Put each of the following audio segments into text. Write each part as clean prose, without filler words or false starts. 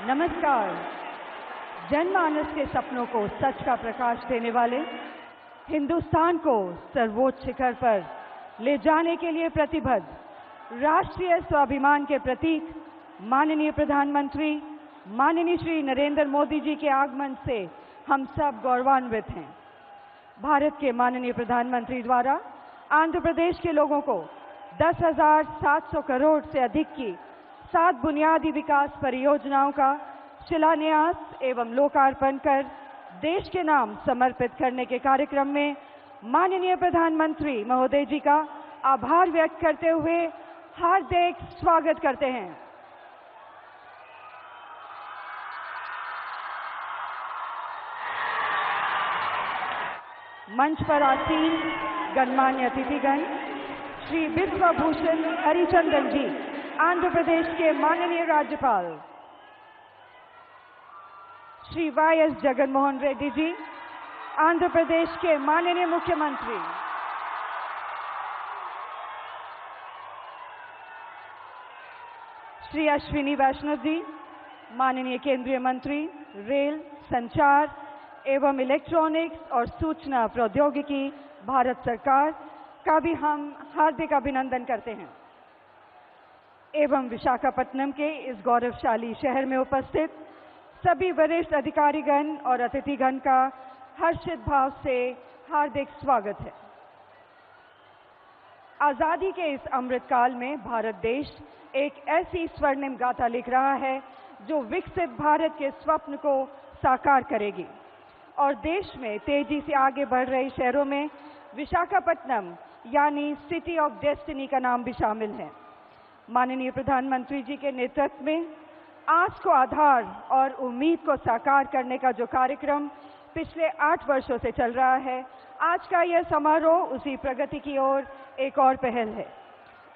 नमस्कार। जनमानस के सपनों को सच का प्रकाश देने वाले, हिंदुस्तान को सर्वोच्च शिखर पर ले जाने के लिए प्रतिबद्ध, राष्ट्रीय स्वाभिमान के प्रतीक माननीय प्रधानमंत्री माननीय श्री नरेंद्र मोदी जी के आगमन से हम सब गौरवान्वित हैं। भारत के माननीय प्रधानमंत्री द्वारा आंध्र प्रदेश के लोगों को 10,700 करोड़ से अधिक की 7 बुनियादी विकास परियोजनाओं का शिलान्यास एवं लोकार्पण कर देश के नाम समर्पित करने के कार्यक्रम में माननीय प्रधानमंत्री महोदय जी का आभार व्यक्त करते हुए हार्दिक स्वागत करते हैं। मंच पर आसीन गणमान्य अतिथिगण, श्री विश्वभूषण हरिचंदन जी, आंध्र प्रदेश के माननीय राज्यपाल, श्री वाई.एस. जगनमोहन रेड्डी जी, आंध्र प्रदेश के माननीय मुख्यमंत्री, श्री अश्विनी वैष्णव जी, माननीय केंद्रीय मंत्री रेल, संचार एवं इलेक्ट्रॉनिक्स और सूचना प्रौद्योगिकी, भारत सरकार का भी हम हार्दिक अभिनंदन करते हैं। एवं विशाखापट्टनम के इस गौरवशाली शहर में उपस्थित सभी वरिष्ठ अधिकारीगण और अतिथिगण का हर्षित भाव से हार्दिक स्वागत है। आजादी के इस अमृत काल में भारत देश एक ऐसी स्वर्णिम गाथा लिख रहा है जो विकसित भारत के स्वप्न को साकार करेगी और देश में तेजी से आगे बढ़ रहे शहरों में विशाखापट्टनम यानी सिटी ऑफ डेस्टिनी का नाम भी शामिल है। माननीय प्रधानमंत्री जी के नेतृत्व में आस को आधार और उम्मीद को साकार करने का जो कार्यक्रम पिछले 8 वर्षों से चल रहा है, आज का यह समारोह उसी प्रगति की ओर एक और पहल है।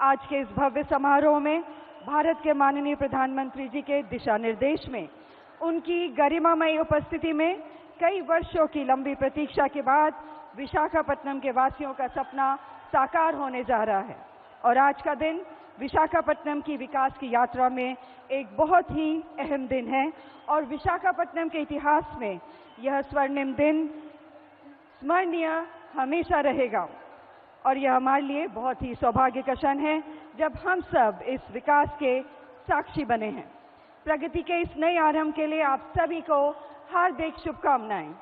आज के इस भव्य समारोह में भारत के माननीय प्रधानमंत्री जी के दिशा निर्देश में उनकी गरिमामयी उपस्थिति में कई वर्षों की लंबी प्रतीक्षा के बाद विशाखापट्टनम के वासियों का सपना साकार होने जा रहा है और आज का दिन विशाखापट्टनम की विकास की यात्रा में एक बहुत ही अहम दिन है और विशाखापट्टनम के इतिहास में यह स्वर्णिम दिन स्मरणीय हमेशा रहेगा और यह हमारे लिए बहुत ही सौभाग्य का क्षण है जब हम सब इस विकास के साक्षी बने हैं। प्रगति के इस नए आरंभ के लिए आप सभी को हार्दिक शुभकामनाएं।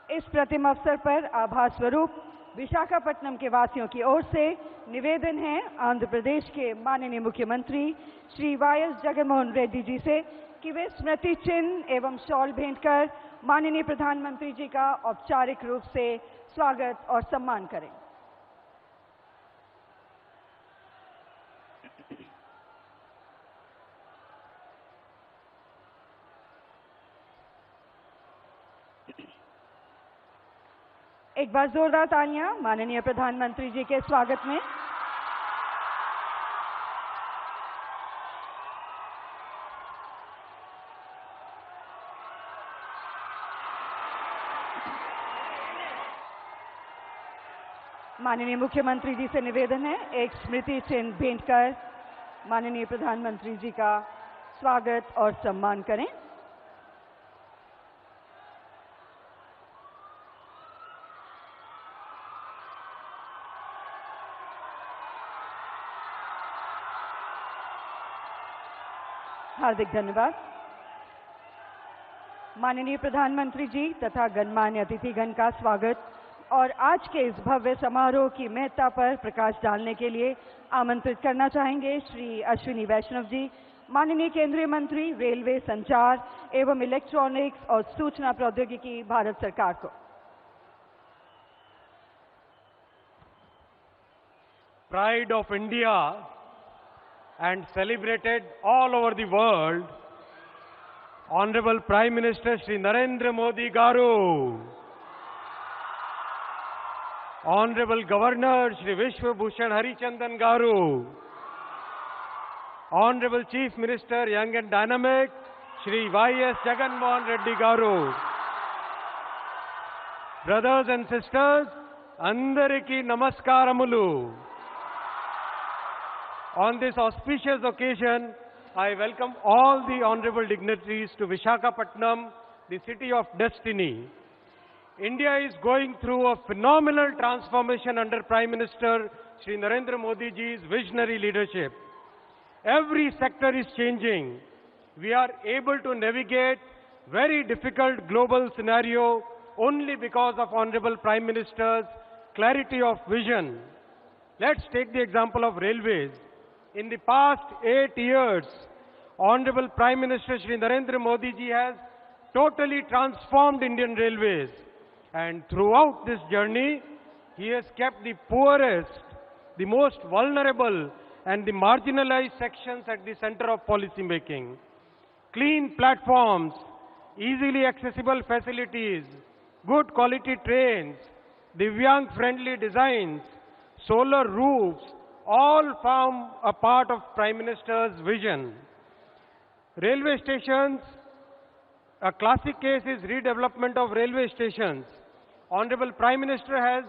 इस प्रतिम अवसर पर आभार स्वरूप विशाखापट्टनम के वासियों की ओर से निवेदन है आंध्र प्रदेश के माननीय मुख्यमंत्री श्री वाई.एस. जगनमोहन रेड्डी जी से कि वे स्मृति चिन्ह एवं शॉल भेंट कर माननीय प्रधानमंत्री जी का औपचारिक रूप से स्वागत और सम्मान करें। एक बार जोरदार तालियां माननीय प्रधानमंत्री जी के स्वागत में। माननीय मुख्यमंत्री जी से निवेदन है एक स्मृति चिन्ह भेंट कर माननीय प्रधानमंत्री जी का स्वागत और सम्मान करें। हार्दिक धन्यवाद। माननीय प्रधानमंत्री जी तथा गणमान्य अतिथिगण का स्वागत और आज के इस भव्य समारोह की महत्ता पर प्रकाश डालने के लिए आमंत्रित करना चाहेंगे श्री अश्विनी वैष्णव जी, माननीय केंद्रीय मंत्री रेलवे, संचार एवं इलेक्ट्रॉनिक्स और सूचना प्रौद्योगिकी, भारत सरकार को। Pride of India and celebrated all over the world, Honorable Prime Minister Shri Narendra Modi Garu, Honorable Governor Shri Vishwabhushan Harichandan Garu, Honorable Chief Minister Young and Dynamic Shri Y.S. Jaganmohan Reddy Garu, brothers and sisters, Andariki Namaskaramulu. On this auspicious occasion, I welcome all the honorable dignitaries to Visakhapatnam, the city of destiny. India is going through a phenomenal transformation under Prime Minister Shri Narendra Modi ji's visionary leadership. Every sector is changing. We are able to navigate very difficult global scenario only because of Honorable Prime Minister's clarity of vision. Let's take the example of railways. In the past 8 years, Honorable Prime Minister Shri Narendra Modi ji has totally transformed Indian Railways. And throughout this journey, he has kept the poorest, the most vulnerable and the marginalized sections at the center of policy making. Clean platforms, easily accessible facilities, good quality trains, Divyang-friendly designs, solar roofs, all form a part of Prime Minister's vision. Railway stations, a classic case is redevelopment of railway stations. Honorable Prime Minister has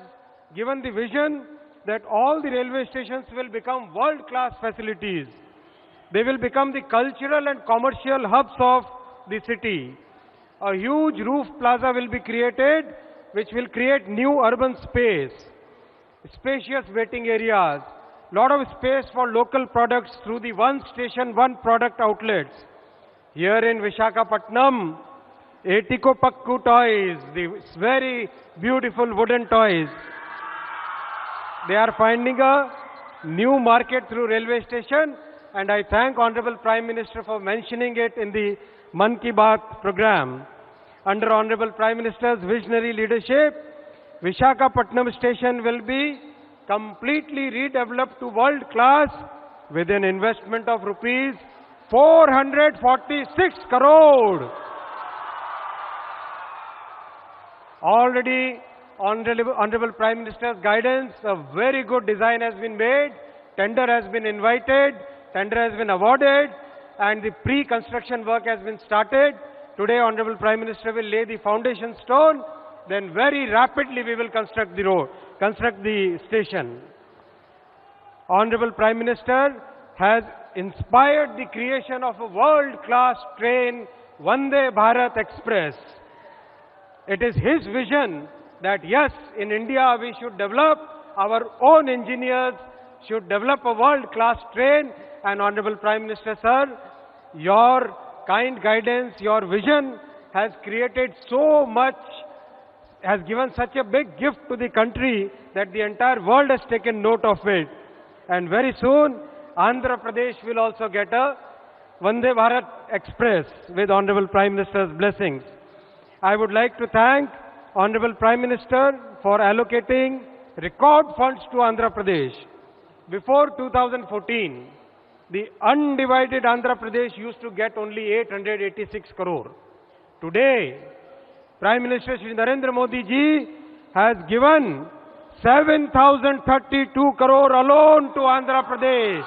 given the vision that all the railway stations will become world-class facilities. They will become the cultural and commercial hubs of the city. A huge roof plaza will be created, which will create new urban space, spacious waiting areas, lot of space for local products through the one station, one product outlets. Here in Visakhapatnam, Etiko Pakku toys, the very beautiful wooden toys, they are finding a new market through railway station, and I thank Honorable Prime Minister for mentioning it in the Man Ki Baat program. Under Honorable Prime Minister's visionary leadership, Visakhapatnam station will be completely redeveloped to world class with an investment of rupees 446 crore. Already, Honorable Prime Minister's guidance, a very good design has been made, tender has been invited, tender has been awarded, and the pre-construction work has been started. Today, Honorable Prime Minister will lay the foundation stone, then very rapidly we will construct the road, construct the station. Honorable Prime Minister has inspired the creation of a world-class train, Vande Bharat Express. It is his vision that yes, in India we should develop, our own engineers should develop a world-class train, and Honorable Prime Minister, sir, your kind guidance, your vision has created so much, has given such a big gift to the country that the entire world has taken note of it. And very soon, Andhra Pradesh will also get a Vande Bharat Express with Honorable Prime Minister's blessings. I would like to thank Honorable Prime Minister for allocating record funds to Andhra Pradesh. Before 2014, the undivided Andhra Pradesh used to get only 886 crore. Today, Prime Minister Shri Narendra Modi ji has given 7,032 crore alone to Andhra Pradesh.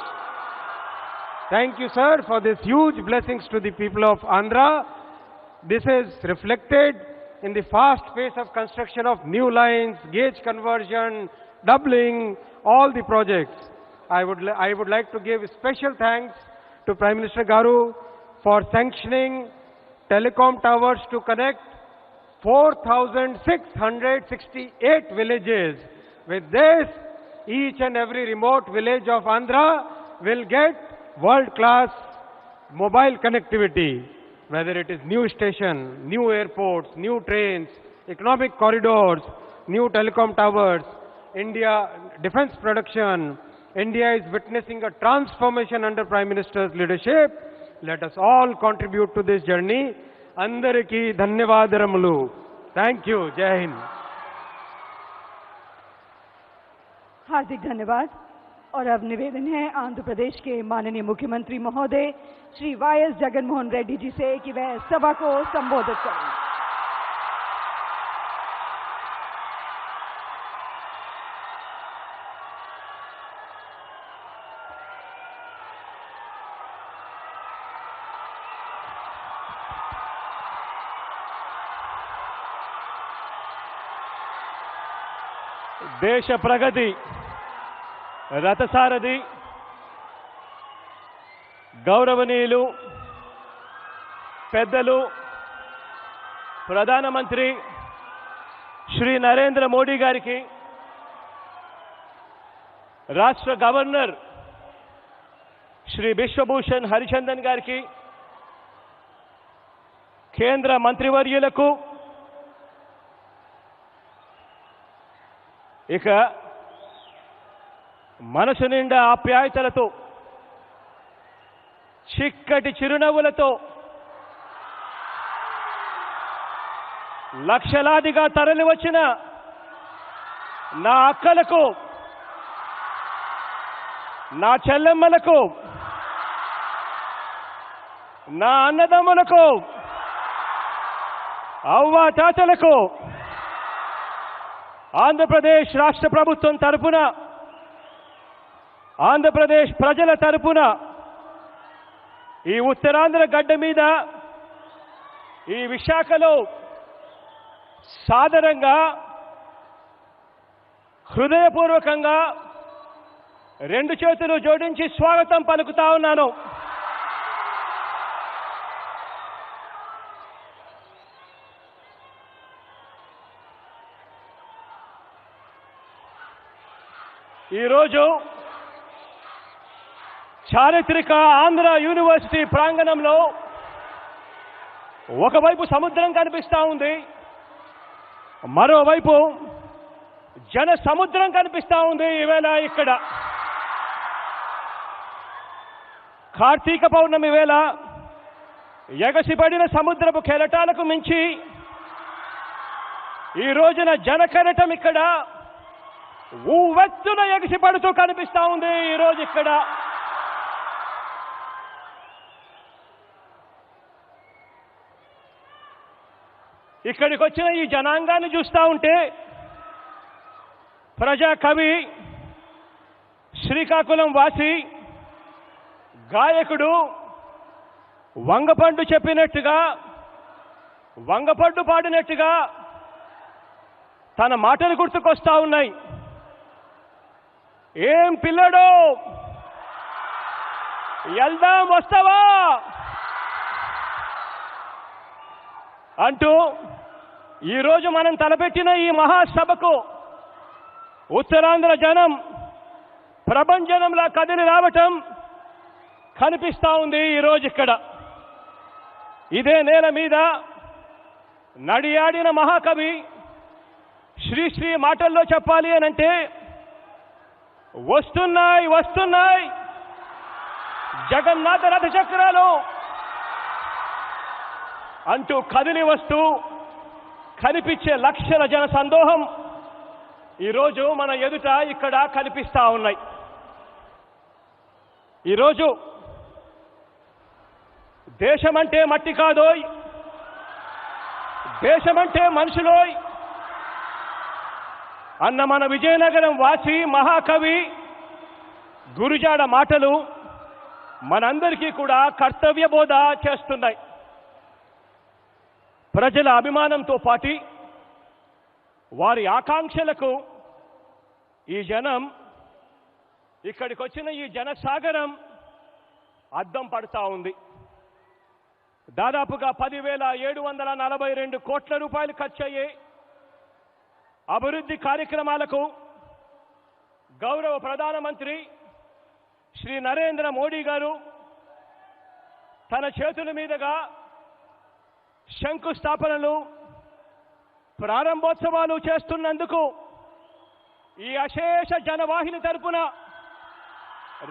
Thank you, sir, for this huge blessings to the people of Andhra. This is reflected in the fast pace of construction of new lines, gauge conversion, doubling, all the projects. I would like to give special thanks to Prime Minister Garu for sanctioning telecom towers to connect 4,668 villages. With this, each and every remote village of Andhra will get world-class mobile connectivity, whether it is new station, new airports, new trains, economic corridors, new telecom towers, India defense production. India is witnessing a transformation under Prime Minister's leadership. Let us all contribute to this journey. Andariki dhanyavadaramulu. Thank you. Jai Hind. हार्दिक धन्यवाद। और अब निवेदन है आंध्र प्रदेश के माननीय मुख्यमंत्री महोदय Shri YS Jagan Mohan Reddy ji से कि वह सभा को संबोधित करें। దేశ ప్రగతి రథసారథి గౌరవనీయులు పెద్దలు ప్రధానమంత్రి శ్రీ నరేంద్ర మోడీ గారికి, రాష్ట్ర గవర్నర్ శ్రీ బిశ్వభూషణ్ హరిచందన్ గారికి, కేంద్ర మంత్రివర్యులకు, ఇక మనసు నిండా ఆప్యాయతలతో చిక్కటి చిరునవ్వులతో లక్షలాదిగా తరలివచ్చిన నా అక్కలకు, నా చెల్లెమ్మలకు, నా అన్నదమ్ములకు, అవ్వా తాతలకు ఆంధ్రప్రదేశ్ రాష్ట్ర ప్రభుత్వం తరపున, ఆంధ్రప్రదేశ్ ప్రజల తరపున ఈ ఉత్తరాంధ్ర గడ్డ మీద ఈ విశాఖలో సాదరంగా హృదయపూర్వకంగా రెండు చేతులు జోడించి స్వాగతం పలుకుతా ఉన్నాను. ఈరోజు చారిత్రక ఆంధ్ర యూనివర్సిటీ ప్రాంగణంలో ఒకవైపు సముద్రం కనిపిస్తూ ఉంది, మరోవైపు జన సముద్రం కనిపిస్తూ ఉంది. ఈవేళ ఇక్కడ కార్తీక పౌర్ణమి వేళ ఎగసిపడిన సముద్రపు కెరటాలకు మించి ఈ రోజున జన కెరటం ఇక్కడ ఉవ్వెత్తున ఎగసిపడుతూ కనిపిస్తూ ఉంది. ఈరోజు ఇక్కడ ఇక్కడికి వచ్చిన ఈ జనాంగాన్ని చూస్తూ ఉంటే ప్రజా కవి, శ్రీకాకుళం వాసి, గాయకుడు వంగపండు చెప్పినట్టుగా, వంగపండు పాడినట్టుగా తన మాటలు గుర్తుకొస్తా ఉన్నాయి. ఏం పిల్లడో వెళ్దాం వస్తావా అంటూ ఈరోజు మనం తలపెట్టిన ఈ మహాసభకు ఉత్తరాంధ్ర జనం ప్రభంజనంలా కదిలి రావటం కనిపిస్తూ ఉంది. ఈరోజు ఇక్కడ ఇదే నేల మీద నడియాడిన మహాకవి శ్రీశ్రీ మాటల్లో చెప్పాలి అనంటే, వస్తున్నాయి వస్తున్నాయి జగన్నాథ రథ చక్రాలు అంటూ కదిలి వస్తూ కనిపించే లక్షల జన సందోహం ఈరోజు మన ఎదుట ఇక్కడ కనిపిస్తా ఉన్నాయి. ఈరోజు దేశమంటే మట్టి కాదోయ్, దేశమంటే మనుషులోయ్ అన్న మన విజయనగరం వాసి మహాకవి గురుజాడ మాటలు మనందరికీ కూడా కర్తవ్య బోధ చేస్తున్నాయి. ప్రజల అభిమానంతో పాటు వారి ఆకాంక్షలకు ఈ జనం, ఇక్కడికి వచ్చిన ఈ జనసాగరం అద్దం పడుతూ ఉంది. దాదాపుగా 10,742 కోట్ల రూపాయలు ఖర్చయ్యే అభివృద్ధి కార్యక్రమాలకు గౌరవ ప్రధానమంత్రి శ్రీ నరేంద్ర మోడీ గారు తన చేతుల మీదుగా శంకుస్థాపనలు, ప్రారంభోత్సవాలు చేస్తున్నందుకు ఈ అశేష జనవాహిని తరపున,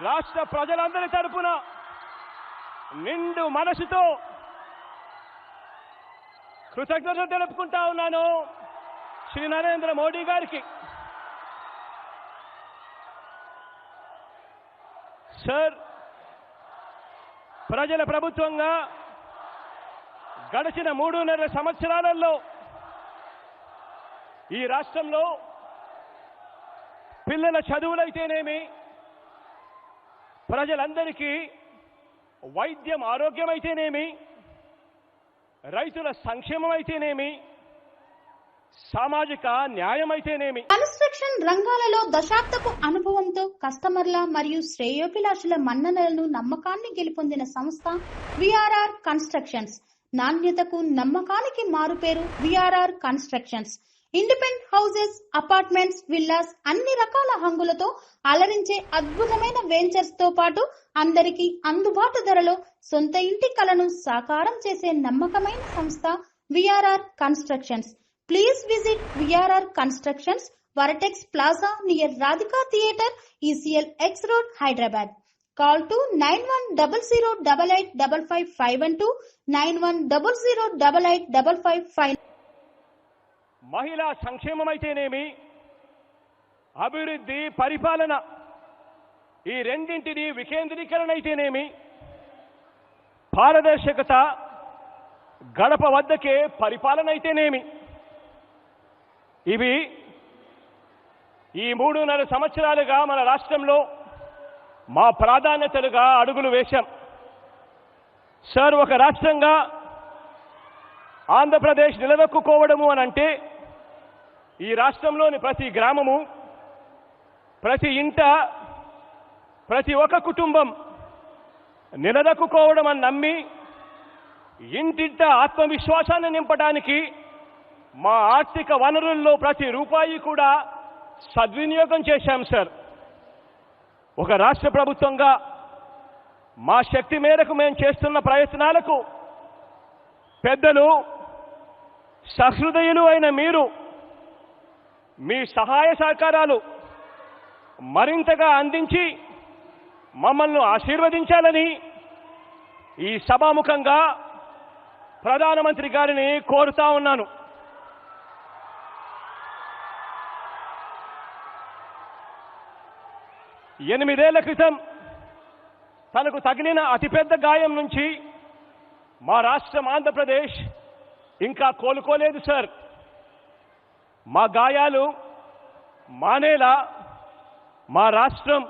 రాష్ట్ర ప్రజలందరి తరపున నిండు మనసుతో కృతజ్ఞతలు తెలుపుకుంటా ఉన్నాను శ్రీ నరేంద్ర మోడీ గారికి. సార్, ప్రజల ప్రభుత్వంగా గడిచిన 3.5 సంవత్సరాలలో ఈ రాష్ట్రంలో పిల్లల చదువులైతేనేమి, ప్రజలందరికీ వైద్యం ఆరోగ్యం అయితేనేమి, రైతుల సంక్షేమం అయితేనేమి, సామాజిక న్యాయమైతేనేమి. కన్స్ట్రక్షన్ రంగాలలో దశాబ్దపు అనుభవంతో కస్టమర్ల మరియు శ్రేయోభిలాషుల మన్ననలను నమ్మకాన్ని గెలుపొందిన సంస్థ విఆర్ఆర్ కన్స్ట్రక్షన్స్. నాణ్యతకు నమ్మకానికి మారుపేరు VRR constructions. Independent houses, apartments, villas అన్ని రకాల హంగులతో అలరించే అద్భుతమైన వెంచర్స్ తో పాటు అందరికీ అందుబాటు ధరలో సొంత ఇంటి కలను సాకారం చేసే నమ్మకమైన సంస్థ VRR constructions. Please visit VRR Constructions, Varatex Plaza near Radhika Theatre, ECL X Road, Hyderabad. Call to 9100885552, 9100885559. మహిళా సంక్షేమమైతేనేమి, అభివృద్ధి, పరిపాలన ఈ రెండింటిని వికేంద్రీకరణ అయితేనేమి, పారదర్శకత, గడప వద్దకే పరిపాలన అయితేనేమి, ఇవి ఈ 3.5 సంవత్సరాలుగా మన రాష్ట్రంలో మా ప్రాధాన్యతలుగా అడుగులు వేశాం. సార్, ఒక రాష్ట్రంగా ఆంధ్రప్రదేశ్ నిలదొక్కుకోవడము అని అంటే ఈ రాష్ట్రంలోని ప్రతి గ్రామము, ప్రతి ఇంట, ప్రతి ఒక్క కుటుంబం నిలదొక్కుకోవడం అని నమ్మి ఇంటింట ఆత్మవిశ్వాసాన్ని నింపడానికి మా ఆర్థిక వనరుల్లో ప్రతి రూపాయి కూడా సద్వినియోగం చేశాం సార్. ఒక రాష్ట్ర ప్రభుత్వంగా మా శక్తి మేరకు మేము చేస్తున్న ప్రయత్నాలకు పెద్దలు, సహృదయులు అయిన మీరు మీ సహాయ సహకారాలు మరింతగా అందించి మమ్మల్ని ఆశీర్వదించాలని ఈ సభాముఖంగా ప్రధానమంత్రి గారిని కోరుతా ఉన్నాను. ఎనిమిదేళ్ల క్రితం తనకు తగిలిన అతిపెద్ద గాయం నుంచి మా రాష్ట్రం ఆంధ్రప్రదేశ్ ఇంకా కోలుకోలేదు సార్. మా గాయాలు మానేలా మా రాష్ట్రం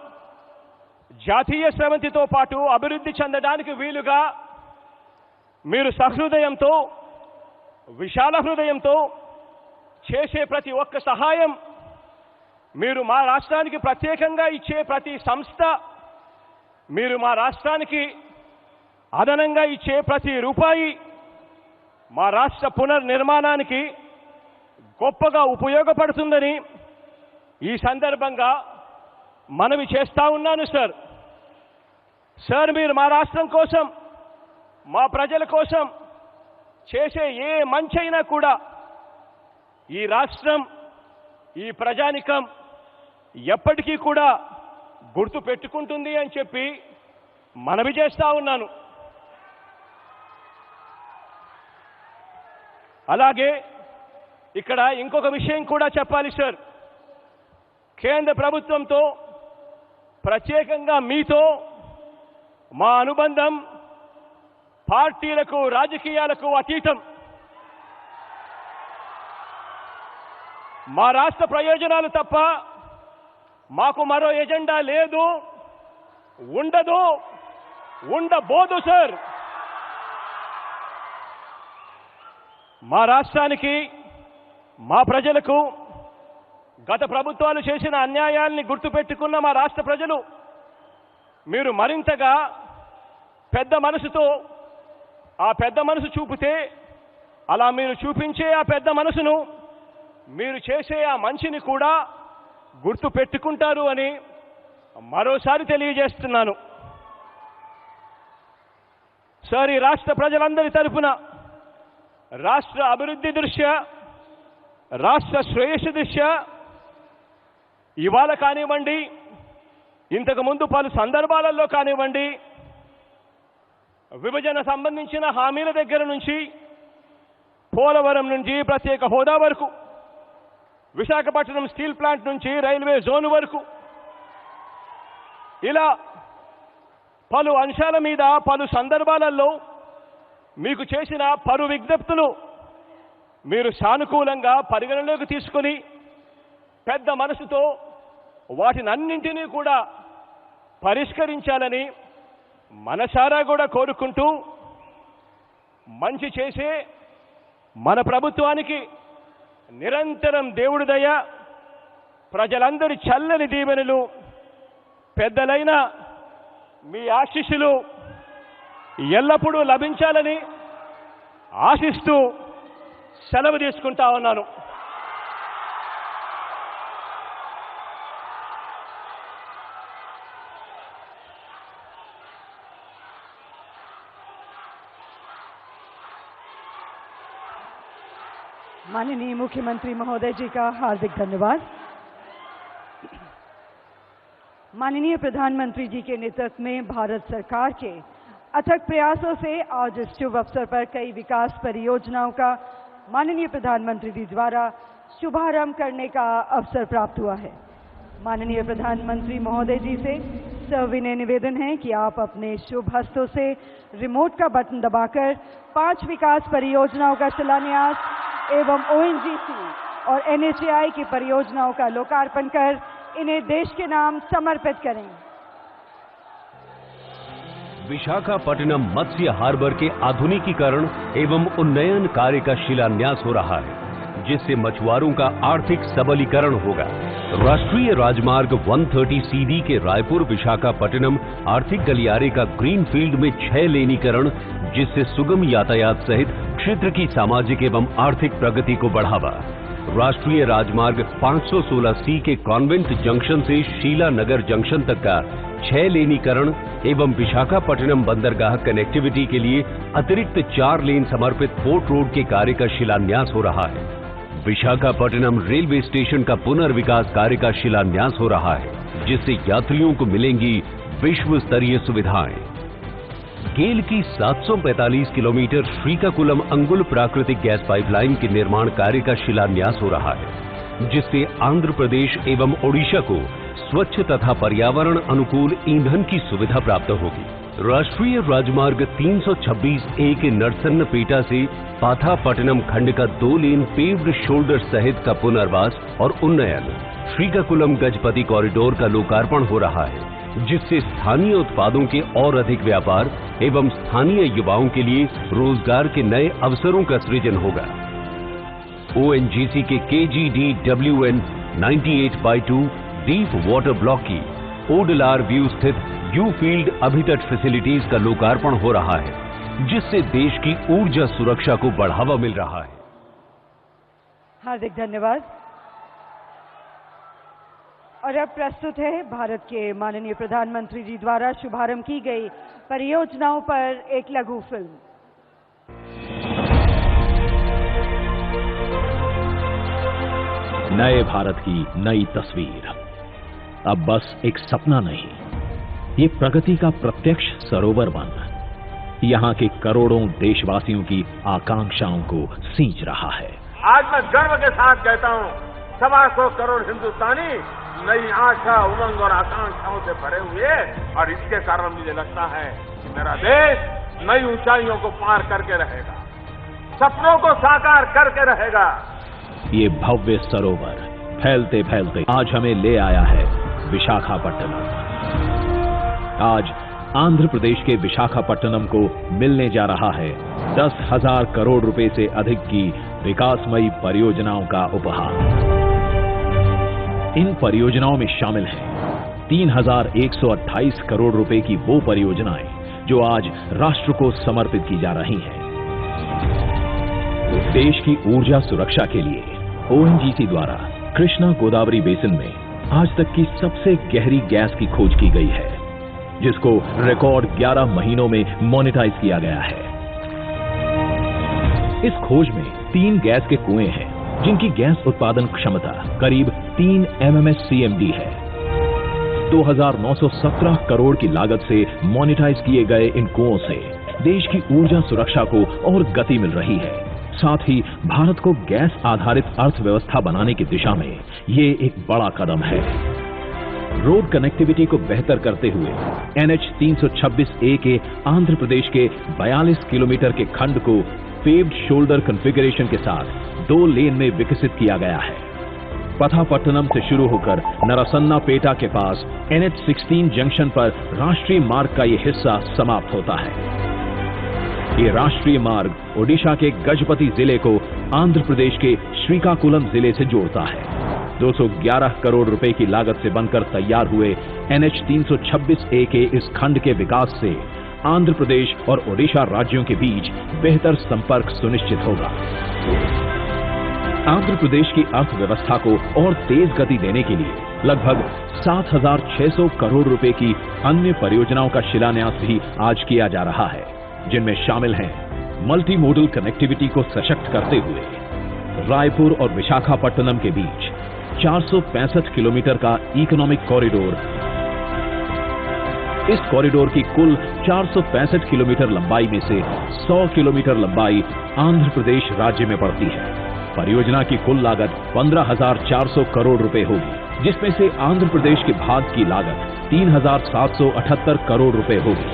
జాతీయ స్రవంతితో పాటు అభివృద్ధి చెందడానికి వీలుగా మీరు సహృదయంతో, విశాల హృదయంతో చేసే ప్రతి ఒక్క సహాయం, మీరు మా రాష్ట్రానికి ప్రత్యేకంగా ఇచ్చే ప్రతి సంస్థ, మీరు మా రాష్ట్రానికి అదనంగా ఇచ్చే ప్రతి రూపాయి మా రాష్ట్ర పునర్నిర్మాణానికి గొప్పగా ఉపయోగపడుతుందని ఈ సందర్భంగా మనవి చేస్తా ఉన్నాను సార్. సార్, మీరు మా రాష్ట్రం కోసం, మా ప్రజల కోసం చేసే ఏ మంచైనా కూడా ఈ రాష్ట్రం, ఈ ప్రజానికం ఎప్పటికీ కూడా గుర్తు పెట్టుకుంటుంది అని చెప్పి మనవి చేస్తా ఉన్నాను. అలాగే ఇక్కడ ఇంకొక విషయం కూడా చెప్పాలి సార్. కేంద్ర ప్రభుత్వంతో, ప్రత్యేకంగా మీతో మా అనుబంధం పార్టీలకు, రాజకీయాలకు అతీతం. మా రాష్ట్ర ప్రయోజనాలు తప్ప మాకు మరో ఎజెండా లేదు, ఉండదు, ఉండబోదు సార్. మా రాష్ట్రానికి, మా ప్రజలకు గత ప్రభుత్వాలు చేసిన అన్యాయాల్ని గుర్తుపెట్టుకున్న మా రాష్ట్ర ప్రజలు మీరు మరింతగా పెద్ద మనసుతో, ఆ పెద్ద మనసు చూపితే, అలా మీరు చూపించే ఆ పెద్ద మనసును, మీరు చేసే ఆ మంచిని కూడా గుర్తు పెట్టుకుంటారు అని మరోసారి తెలియజేస్తున్నాను. సార్, ఈ రాష్ట్ర ప్రజలందరి తరఫున రాష్ట్ర అభివృద్ధి దృష్ట్యా, రాష్ట్ర శ్రేయస్సు దృష్ట్యా ఇవాళ కానివ్వండి, ఇంతకు ముందు పలు సందర్భాలలో కానివ్వండి, విభజన సంబంధించిన హామీల దగ్గర నుంచి, పోలవరం నుంచి ప్రత్యేక హోదా వరకు, విశాఖపట్నం స్టీల్ ప్లాంట్ నుంచి రైల్వే జోన్ వరకు, ఇలా పలు అంశాల మీద పలు సందర్భాలలో మీకు చేసిన పలు విజ్ఞప్తులు మీరు సానుకూలంగా పరిగణలోకి తీసుకొని పెద్ద మనసుతో వాటినన్నింటినీ కూడా పరిష్కరించాలని మనసారా కూడా కోరుకుంటూ, మంచి చేసే మన ప్రభుత్వానికి నిరంతరం దేవుడి దయ, ప్రజలందరి చల్లని దీవెనలు, పెద్దలైన మీ ఆశీస్సులు ఎల్లప్పుడూ లభించాలని ఆశిస్తూ సెలవు తీసుకుంటా ఉన్నాను. माननीय मुख्यमंत्री महोदय जी का हार्दिक धन्यवाद। माननीय प्रधानमंत्री जी के नेतृत्व में भारत सरकार के अथक प्रयासों से आज इस शुभ अवसर पर कई विकास परियोजनाओं का माननीय प्रधानमंत्री जी द्वारा शुभारंभ करने का अवसर प्राप्त हुआ है। माननीय प्रधानमंत्री महोदय जी से सविनय निवेदन है कि आप अपने शुभ हस्तों से रिमोट का बटन दबाकर 5 विकास परियोजनाओं का शिलान्यास एवं ONGC और NHAI की परियोजनाओं का लोकार्पण कर इन्हें देश के नाम समर्पित करें। विशाखापट्टनम मत्स्य हार्बर के आधुनिकीकरण एवं उन्नयन कार्य का शिलान्यास हो रहा है, जिससे मछुआरों का आर्थिक सबलीकरण होगा। राष्ट्रीय राजमार्ग 130 CD के रायपुर विशाखापट्टनम आर्थिक गलियारे का ग्रीनफील्ड में 6 लेनीकरण, जिससे सुगम यातायात सहित क्षेत्र की सामाजिक एवं आर्थिक प्रगति को बढ़ावा। राष्ट्रीय राजमार्ग 516C के कॉन्वेंट जंक्शन से शीला नगर जंक्शन तक का 6 लेनीकरण एवं विशाखापट्टनम बंदरगाह कनेक्टिविटी के लिए अतिरिक्त 4 लेन समर्पित पोर्ट रोड के कार्य का शिलान्यास हो रहा है। विशाखापट्टनम रेलवे स्टेशन का पुनर्विकास कार्य का शिलान्यास हो रहा है, जिससे यात्रियों को मिलेंगी विश्व स्तरीय सुविधाएं। गेल की 745 किलोमीटर श्रीकाकुलम अंगुल प्राकृतिक गैस पाइपलाइन के निर्माण कार्य का शिलान्यास हो रहा है, जिससे आंध्र प्रदेश एवं ओडिशा को स्वच्छ तथा पर्यावरण अनुकूल ईंधन की सुविधा प्राप्त होगी। राष्ट्रीय राजमार्ग 326A के नरसन्नपेटा से पाथापट्टनम खंड का 2 लेन पेव्ड शोल्डर सहित का पुनर्वास और उन्नयन, श्रीकाकुलम गजपति कॉरिडोर का लोकार्पण हो रहा है, जिससे स्थानीय उत्पादों के और अधिक व्यापार एवं स्थानीय युवाओं के लिए रोजगार के नए अवसरों का सृजन होगा। ONGC के KGDWN 98/2 डीप वाटर ब्लॉक की ओडलार व्यू स्थित यू फील्ड अभितट फैसिलिटीज का लोकार्पण हो रहा है, जिससे देश की ऊर्जा सुरक्षा को बढ़ावा मिल रहा है। हार्दिक धन्यवाद। और अब प्रस्तुत है भारत के माननीय प्रधानमंत्री जी द्वारा शुभारंभ की गई परियोजनाओं पर एक लघु फिल्म। नए भारत की नई तस्वीर अब बस एक सपना नहीं, ये प्रगति का प्रत्यक्ष सरोवर बन यहां के करोड़ों देशवासियों की आकांक्षाओं को सींच रहा है। आज मैं गर्व के साथ कहता हूं, 125 करोड़ हिंदुस्तानी नई आशा, उमंग और आकांक्षाओं से भरे हुए, और इसके कारण मुझे लगता है कि मेरा देश नई ऊंचाइयों को पार करके रहेगा, सपनों को साकार करके रहेगा। ये भव्य सरोवर फैलते फैलते आज हमें ले आया है विशाखापट्टनम। आज आंध्र प्रदेश के विशाखापट्टनम को मिलने जा रहा है 10,000 करोड़ रुपए से अधिक की विकासमयी परियोजनाओं का उपहार। इन परियोजनाओं में शामिल हैं 3,128 करोड़ रुपए की वो परियोजनाएं जो आज राष्ट्र को समर्पित की जा रही हैं। देश की ऊर्जा सुरक्षा के लिए ONGC द्वारा कृष्णा गोदावरी बेसिन में आज तक की सबसे गहरी गैस की खोज की गई है, जिसको रिकॉर्ड 11 महीनों में मोनेटाइज किया गया है। इस खोज में 3 गैस के कुएं हैं, जिनकी गैस उत्पादन क्षमता करीब 3 MMSCMD है। 2,917 करोड़ की लागत से मोनेटाइज किए गए इन कुओं से देश की ऊर्जा सुरक्षा को और गति मिल रही है। साथ ही भारत को गैस आधारित अर्थव्यवस्था बनाने की दिशा में ये एक बड़ा कदम है। रोड कनेक्टिविटी को बेहतर करते हुए NH 326A के आंध्र प्रदेश के 42 किलोमीटर के खंड को पेव्ड शोल्डर कॉन्फ़िगरेशन के साथ 2 लेन में विकसित किया गया है। पथापट्टनम से शुरू होकर नरसन्नापेटा के पास NH 16 जंक्शन पर राष्ट्रीय मार्ग का ये हिस्सा समाप्त होता है। ये राष्ट्रीय मार्ग ओडिशा के गजपति जिले को आंध्र प्रदेश के श्रीकाकुलम जिले से जोड़ता है। 211 करोड़ रुपए की लागत से बनकर तैयार हुए NH 326A के इस खंड के विकास से आंध्र प्रदेश और ओडिशा राज्यों के बीच बेहतर संपर्क सुनिश्चित होगा। आंध्र प्रदेश की अर्थव्यवस्था को और तेज गति देने के लिए लगभग 7,600 करोड़ रुपए की अन्य परियोजनाओं का शिलान्यास भी आज किया जा रहा है, जिनमें शामिल हैं मल्टी मोडल कनेक्टिविटी को सशक्त करते हुए रायपुर और विशाखापट्टनम के बीच 465 किलोमीटर का इकोनॉमिक कॉरिडोर। इस कॉरिडोर की कुल 465 किलोमीटर लंबाई में से 100 किलोमीटर लंबाई आंध्र प्रदेश राज्य में पड़ती है। परियोजना की कुल लागत 15,400 करोड़ रुपए होगी, जिसमें से आंध्र प्रदेश के भाग की लागत 3,778 करोड़ रुपए होगी।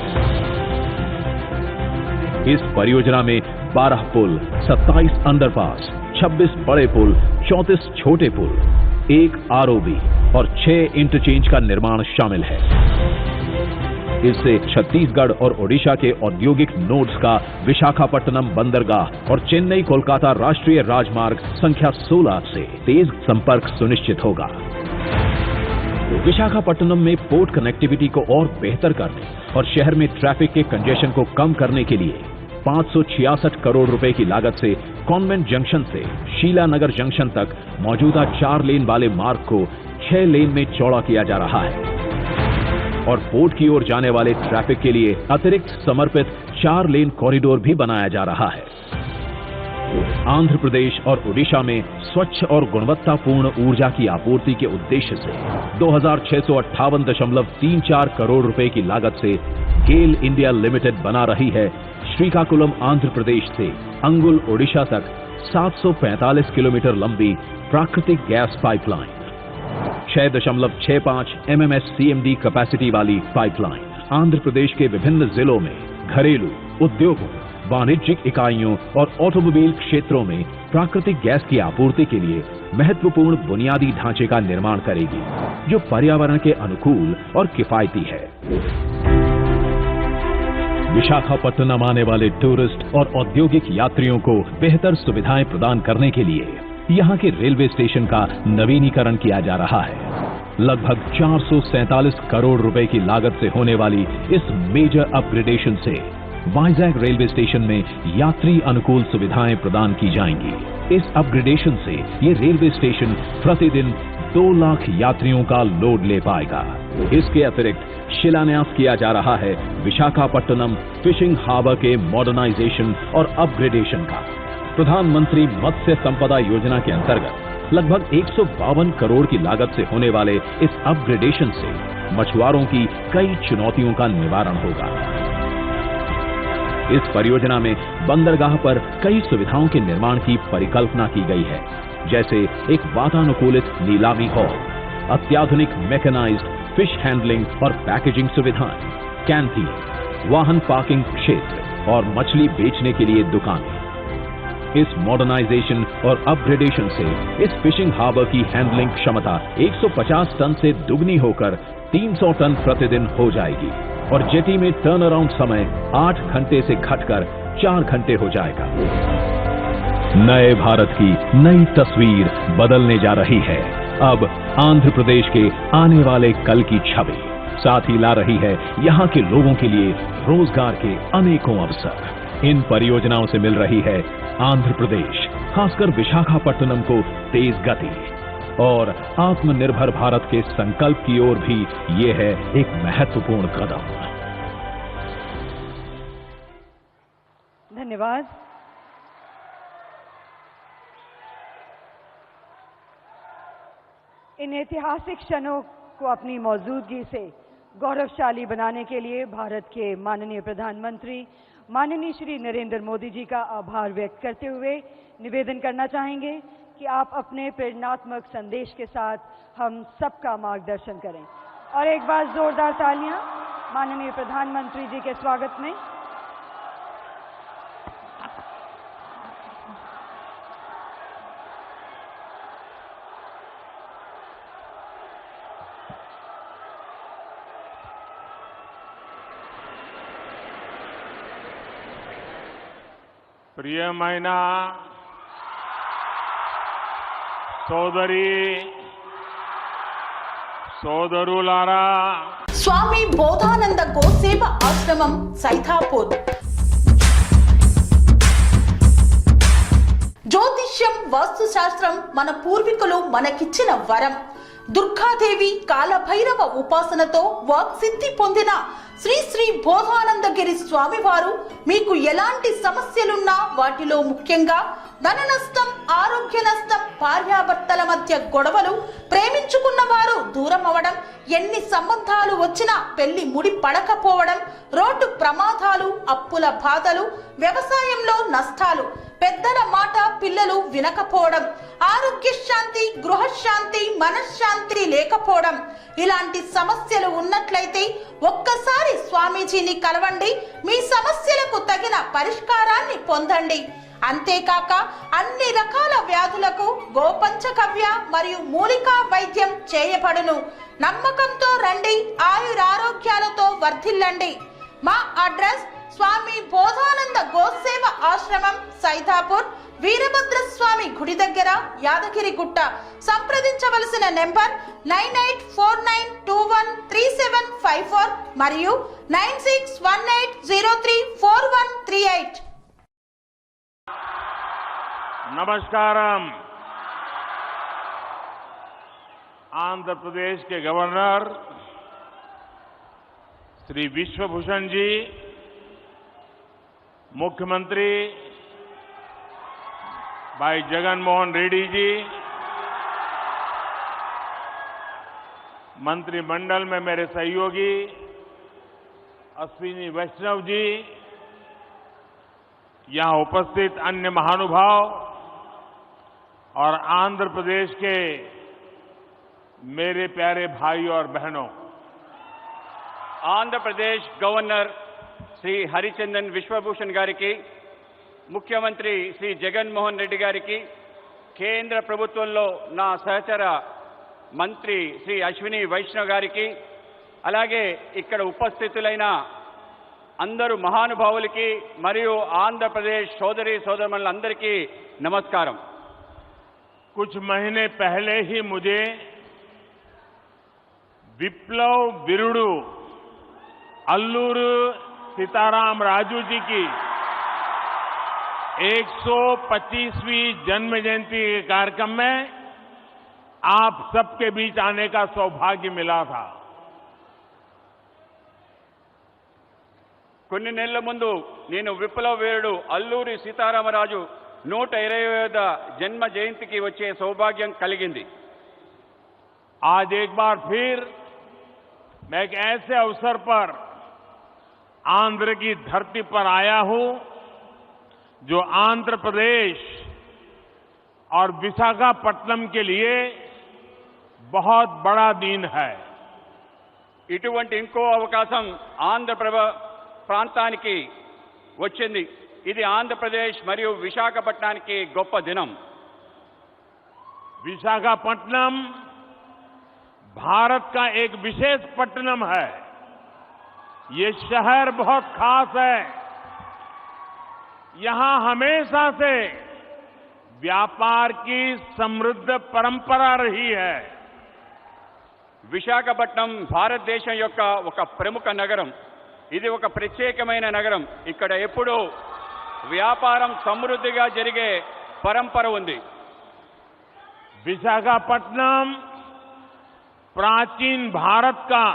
इस परियोजना में 12 पुल, 27 अंडरपास, 26 बड़े पुल, 34 छोटे पुल, 1 ROB और 6 इंटरचेंज का निर्माण शामिल है। इससे छत्तीसगढ़ और ओडिशा के औद्योगिक नोड्स का विशाखापट्टनम बंदरगाह और चेन्नई कोलकाता राष्ट्रीय राजमार्ग संख्या 16 से तेज संपर्क सुनिश्चित होगा। विशाखापट्टनम में पोर्ट कनेक्टिविटी को और बेहतर करने और शहर में ट्रैफिक के कंजेशन को कम करने के लिए 566 करोड़ रुपए की लागत से कॉन्वेंट जंक्शन से शीलानगर जंक्शन तक मौजूदा 4 लेन वाले मार्ग को 6 लेन में चौड़ा किया जा रहा है और पोर्ट की ओर जाने वाले ट्रैफिक के लिए अतिरिक्त समर्पित 4 लेन कॉरिडोर भी बनाया जा रहा है। आंध्र प्रदेश और ओडिशा में स्वच्छ और गुणवत्तापूर्ण ऊर्जा की आपूर्ति के उद्देश्य से 2,658.34 करोड़ रुपए की लागत से गेल इंडिया लिमिटेड बना रही है श्रीकाकुलम आंध्र प्रदेश से अंगुल ओडिशा तक 745 किलोमीटर लंबी प्राकृतिक gas pipeline, 6.65 MMS CMD capacity वाली पाइपलाइन आंध्र प्रदेश के विभिन्न जिलों में घरेलू उद्योगों, वाणिज्यिक इकाइयों और ऑटोमोबाइल क्षेत्रों में प्राकृतिक गैस की आपूर्ति के लिए महत्वपूर्ण बुनियादी ढांचे का निर्माण करेगी, जो पर्यावरण के अनुकूल और किफायती है। विशाखापट्टनम आने वाले टूरिस्ट और औद्योगिक यात्रियों को बेहतर सुविधाएं प्रदान करने के लिए यहाँ के रेलवे स्टेशन का नवीनीकरण किया जा रहा है। लगभग 447 करोड़ रुपए की लागत से होने वाली इस मेजर अपग्रेडेशन से वाइजैग रेलवे स्टेशन में यात्री अनुकूल सुविधाएं प्रदान की जाएंगी। इस अपग्रेडेशन से ये रेलवे स्टेशन प्रतिदिन 2 लाख यात्रियों का लोड ले पाएगा। इसके अतिरिक्त शिलान्यास किया जा रहा है विशाखापट्टनम फिशिंग हार्बर के मॉडर्नाइजेशन और अपग्रेडेशन का। प्रधानमंत्री मत्स्य संपदा योजना के अंतर्गत लगभग 152 करोड़ की लागत से होने वाले इस अपग्रेडेशन से मछुआरों की कई चुनौतियों का निवारण होगा। इस परियोजना में बंदरगाह पर कई सुविधाओं के निर्माण की परिकल्पना की गई है, जैसे एक वातानुकूलित नीलामी हॉल, अत्याधुनिक मैकेनाइज्ड फिश हैंडलिंग और पैकेजिंग सुविधाएं, कैंटीन, वाहन पार्किंग क्षेत्र और मछली बेचने के लिए दुकानें। इस मॉडर्नाइजेशन और अपग्रेडेशन से इस फिशिंग हार्बर की हैंडलिंग क्षमता 150 टन से दुगनी होकर 300 टन प्रतिदिन हो जाएगी और जेटी में टर्न अराउंड समय 8 घंटे से घटकर 4 घंटे हो जाएगा। नए भारत की नई तस्वीर बदलने जा रही है। अब आंध्र प्रदेश के आने वाले कल की छवि साथ ही ला रही है यहाँ के लोगों के लिए रोजगार के अनेकों अवसर। इन परियोजनाओं से मिल रही है आंध्र प्रदेश, खासकर विशाखापट्टनम को तेज गति और आत्मनिर्भर भारत के संकल्प की ओर भी ये है एक महत्वपूर्ण कदम। धन्यवाद। इन ऐतिहासिक क्षणों को अपनी मौजूदगी से गौरवशाली बनाने के लिए भारत के माननीय प्रधानमंत्री माननीय श्री नरेंद्र मोदी जी का आभार व्यक्त करते हुए निवेदन करना चाहेंगे कि आप अपने प्रेरणात्मक संदेश के साथ हम सबका मार्गदर्शन करें। और एक बार जोरदार तालियां माननीय प्रधानमंत्री जी के स्वागत में। ప్రియమైన సోదరి సోదరులారా, స్వామి బోధానంద గోసేవ ఆశ్రమం సైథాపూర్. జ్యోతిష్యం, వాస్తుశాస్త్రం మన పూర్వీకులు మనకిచ్చిన వరం. దుర్గాదేవి, కాలభైరవ ఉపాసనతో వాక్సిద్ధి పొందిన శ్రీ శ్రీ బోధానందగిరి స్వామివారు మీకు ఎలాంటి సమస్యలున్నా, వాటిలో ముఖ్యంగా ధన నష్టం, ఆరోగ్య నష్టం, భార్యాభర్తల మధ్య గొడవలు, ప్రేమించుకున్న వారు దూరం అవడం, ఎన్ని సంబంధాలు వచ్చినా పెళ్లి ముడి పడకపోవడం, రోడ్డు ప్రమాదాలు, అప్పుల బాధలు, వ్యవసాయంలో నష్టాలు, పెద్దల మాట పిల్లలు వినకపోవడం, ఆరోగ్య శాంతి, గృహశాంతి, మనశ్శాంతి లేకపోవడం, ఇలాంటి సమస్యలు ఉన్నట్లయితే ఒక్కసారి స్వామీజీని కలవండి. మీ సమస్యలకు తగిన పరిష్కారాన్ని పొందండి. అంతేకాక అన్ని రకాల వ్యాధులకు గోపంచకవ్య మరియు మూలికా వైద్యం చేయబడును. నమ్మకంతో రండి, ఆయురారోగ్యాలతో వర్ధిల్లండి. మా అడ్రస్ స్వామి బోధానంద గోసేవ ఆశ్రమం, సైథాపూర్, వీరభద్ర స్వామి గుడి దగ్గర, యాదగిరిగుట్ట. సంప్రదించవలసిన నెంబర్ 9849213754 మరియు 9618034138. नमस्कारम। आंध्र प्रदेश के गवर्नर श्री विश्वभूषण जी, मुख्यमंत्री भाई जगन मोहन रेड्डी जी, मंत्रिमंडल में मेरे सहयोगी अश्विनी वैष्णव जी, यहां उपस्थित अन्य महानुभाव और आंध्र प्रदेश के मेरे प्यारे भाई और बहनों, आंध्र प्रदेश गवर्नर श्री हरिचंदन विश्वभूषण गारिकी, मुख्यमंत्री श्री जगन मोहन रेड्डी गारिकी, केंद्र ప్రభుత్వంలో నా సహచర మంత్రి శ్రీ అశ్విని వైష్ణవ్ గారికి, అలాగే ఇక్కడ ఉపస్థితులైన అందరూ మహానుభావులకి మరియు ఆంధ్రప్రదేశ్ సోదరి సోదరులందరికీ నమస్కారం। कुछ महीने पहले ही मुझे विप्लव विरुडु अल्लूरू सीताराम राजू जी की 125वीं जन्म जयंती के कार्यक्रम में आप सबके बीच आने का सौभाग्य मिला था। కొన్ని నెలల ముందు నేను విప్లవ వీరుడు అల్లూరి సీతారామరాజు 125వ జన్మ జయంతికి వచ్చే సౌభాగ్యం కలిగింది। आज एक बार फिर मैं एक ऐसे अवसर पर आंध्र की धरती पर आया हूं जो आंध्र प्रदेश और विशाखापट्टनम के लिए बहुत बड़ा दिन है। ఇటువంటి ఇంకో అవకాశం ఆంధ్ర ప్రాంతానికి వచ్చింది। ఇది ఆంధ్రప్రదేశ్ మరియు విశాఖపట్నానికి గొప్ప దినం। विशाखापट्टनम भारत का एक विशेष पट्टनम है। ये शहर बहुत खास है। यहां हमेशा से व्यापार की समृद्ध परंपरा रही है। విశాఖపట్నం భారతదేశం యొక్క ఒక ప్రముఖ నగరం। ఇది ఒక ప్రత్యేకమైన నగరం। ఇక్కడ ఎప్పుడూ వ్యాపారం సమృద్ధిగా జరిగే పరంపర ఉంది। विशाखापट्टनम प्राचीन भारत का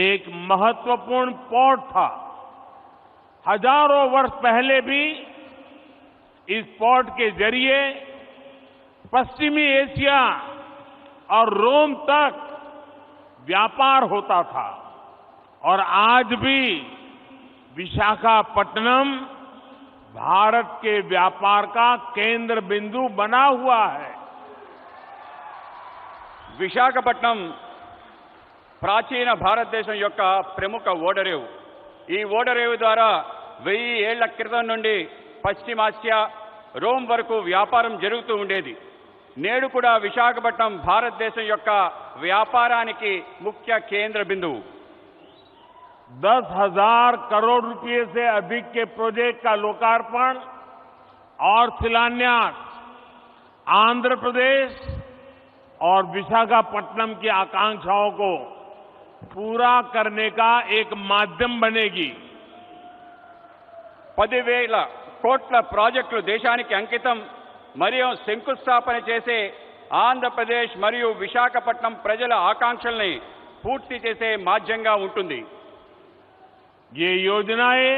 एक महत्वपूर्ण पोर्ट था। हजारों वर्ष पहले भी इस पोर्ट के जरिए पश्चिमी एशिया और रोम तक व्यापार होता था और आज भी विशाखापट्टनम भारत के व्यापार का केंद्र बिंदु बना हुआ है। విశాఖపట్నం ప్రాచీన భారతదేశం యొక్క ప్రముఖ ఓడరేవు। ఈ ఓడరేవు ద్వారా 1000 ఏళ్ల క్రితం నుండి పశ్చిమాసియా, రోమ్ వరకు వ్యాపారం జరుగుతూ ఉండేది। నేడు కూడా విశాఖపట్నం భారతదేశం యొక్క వ్యాపారానికి ముఖ్య కేంద్ర బిందువు। 10,000 करोड़ रुपए से अधिक के प्रोजेक्ट का लोकार्पण और शिलान्यास आंध्र प्रदेश और विशाखापट्टनम की आकांक्षाओं को पूरा करने का एक माध्यम बनेगी। 10,000 కోట్ల ప్రాజెక్టులు దేశానికి అంకితం మరియు శంకుస్థాపన చేసే ఆంధ్రప్రదేశ్ మరియు విశాఖపట్నం ప్రజల ఆకాంక్షల్ని పూర్తి చేసే మాధ్యంగా ఉంటుంది। ये योजनाएं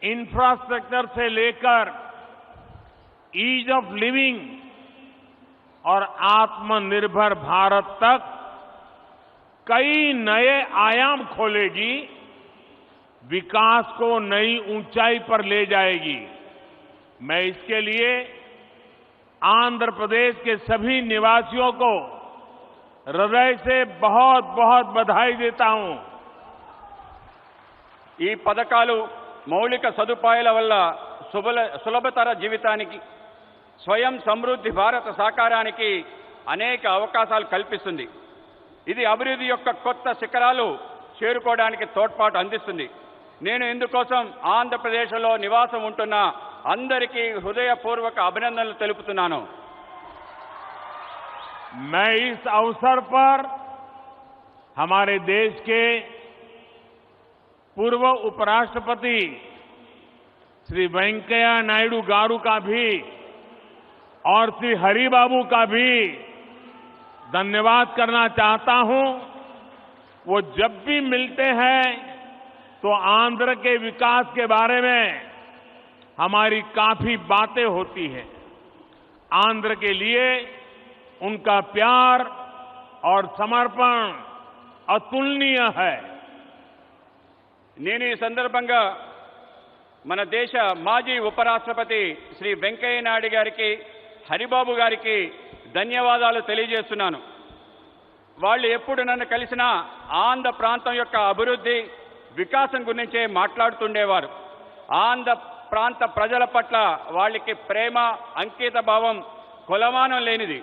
इंफ्रास्ट्रक्चर से लेकर ईज ऑफ लिविंग और आत्मनिर्भर भारत तक कई नए आयाम खोलेगी, विकास को नई ऊंचाई पर ले जाएगी। मैं इसके लिए आंध्र प्रदेश के सभी निवासियों को हृदय से बहुत बहुत बधाई देता हूं। ఈ పథకాలు మౌలిక సదుపాయాల వల్ల సులభతర జీవితానికి స్వయం సమృద్ధి భారత సాకారానికి అనేక అవకాశాలు కల్పిస్తుంది। ఇది అభివృద్ధి యొక్క కొత్త శిఖరాలు చేరుకోవడానికి తోడ్పాటు అందిస్తుంది। నేను ఇందుకోసం ఆంధ్రప్రదేశ్లో నివాసం ఉంటున్న అందరికీ హృదయపూర్వక అభినందనలు తెలుపుతున్నాను। मैं इस अवसर पर हमारे देश के पूर्व उपराष्ट्रपति श्री वेंकैया नायडू गारू का भी और श्री हरिबाबू का भी धन्यवाद करना चाहता हूं। वो जब भी मिलते हैं तो आंध्र के विकास के बारे में हमारी काफी बातें होती हैं। आंध्र के लिए उनका प्यार और समर्पण अतुलनीय है। నేను ఈ సందర్భంగా మన దేశ మాజీ ఉపరాష్ట్రపతి శ్రీ వెంకయ్య నాయుడు గారికి హరిబాబు గారికి ధన్యవాదాలు తెలియజేస్తున్నాను। వాళ్ళు ఎప్పుడు నన్ను కలిసినా ఆంధ్ర ప్రాంతం యొక్క అభివృద్ధి వికాసం గురించే మాట్లాడుతుండేవారు। ఆంధ్ర ప్రాంత ప్రజల పట్ల వాళ్ళకి ప్రేమ అంకిత భావం కొలమానం లేనిది।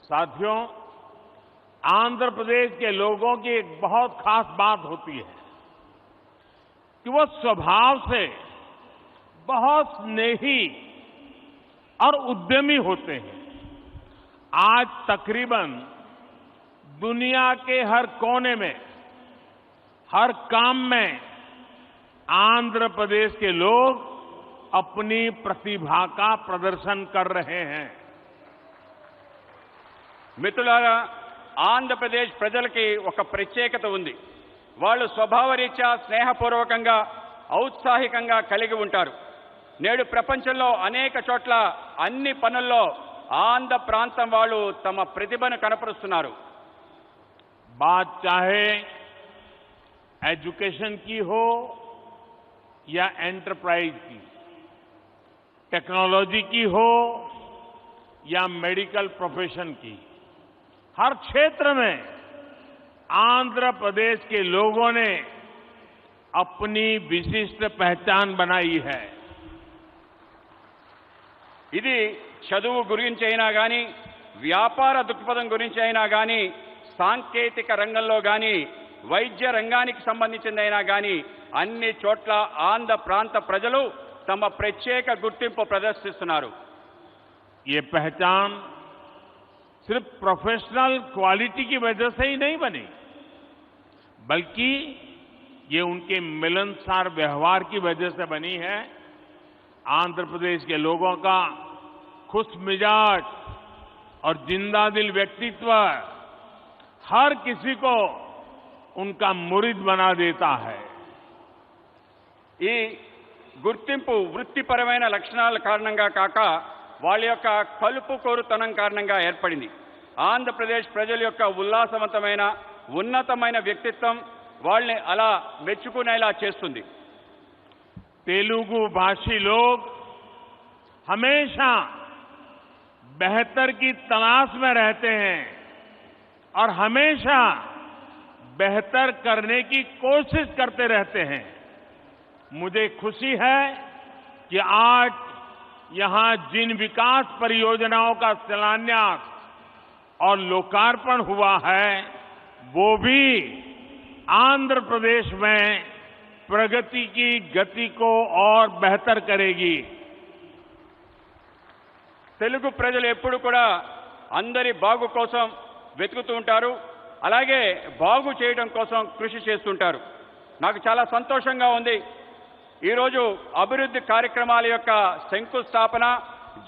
साथियों, आंध्र प्रदेश के लोगों की एक बहुत खास बात होती है कि वो स्वभाव से बहुत स्नेही और उद्यमी होते हैं। आज तकरीबन दुनिया के हर कोने में, हर काम में आंध्र प्रदेश के लोग अपनी प्रतिभा का प्रदर्शन कर रहे हैं। మిత్రులారా, ఆంధ్రప్రదేశ్ ప్రజలకి ఒక ప్రత్యేకత ఉంది। వాళ్ళు స్వభావరీత్యా స్నేహపూర్వకంగా ఔత్సాహికంగా కలిగి ఉంటారు। నేడు ప్రపంచంలో అనేక చోట్ల అన్ని పనుల్లో ఆంధ్ర ప్రాంతం వాళ్ళు తమ ప్రతిభను కనపరుస్తున్నారు। बात चाहे एजुकेशन की हो या एंटरप्राइज की, टेक्नोलॉजी की हो या मेडिकल प्रोफेशन की, हर क्षेत्र में आंध्र प्रदेश के लोगों ने अपनी विशिष्ट पहचान बनाई है। ఇది చదువు గురించి అయినా కానీ, వ్యాపార దృక్పథం గురించి అయినా కానీ, సాంకేతిక రంగంలో కానీ, వైద్య రంగానికి సంబంధించిందైనా కానీ అన్ని చోట్ల ఆంధ్ర ప్రాంత ప్రజలు తమ ప్రత్యేక గుర్తింపు ప్రదర్శిస్తున్నారు। ये पहचान सिर्फ प्रोफेशनल क्वालिटी की वजह से ही नहीं बनी, बल्कि ये उनके मिलनसार व्यवहार की वजह से बनी है। आंध्र प्रदेश के लोगों का खुश मिजाज और जिंदादिल व्यक्तित्व हर किसी को उनका मुरीद बना देता है। ఈ గుర్తింపు వృత్తిపరమైన లక్షణాల కారణంగా కాక వాళ్ళ యొక్క కలుపు కోరుతనం కారణంగా ఏర్పడింది। ఆంధ్రప్రదేశ్ ప్రజల యొక్క ఉల్లాసవంతమైన ఉన్నతమైన వ్యక్తిత్వం వాళ్ళని అలా మెచ్చుకునేలా చేస్తుంది। तेलुगु भाषी लोग हमेशा बेहतर की तलाश में रहते हैं और हमेशा बेहतर करने की कोशिश करते रहते हैं। मुझे खुशी है कि आज यहां जिन विकास परियोजनाओं का शिलान्यास और लोकार्पण हुआ है वो भी आंध्र प्रदेश में प्रगति की गति को और बेहतर करेगी। తెలుగు ప్రజలు ఎప్పుడు కూడా అందరి బాగు కోసం వెతుకుతూ ఉంటారు, అలాగే బాగు చేయడం కోసం కృషి చేస్తుంటారు. నాకు చాలా సంతోషంగా ఉంది. ఈరోజు అభివృద్ధి కార్యక్రమాల యొక్క శంకుస్థాపన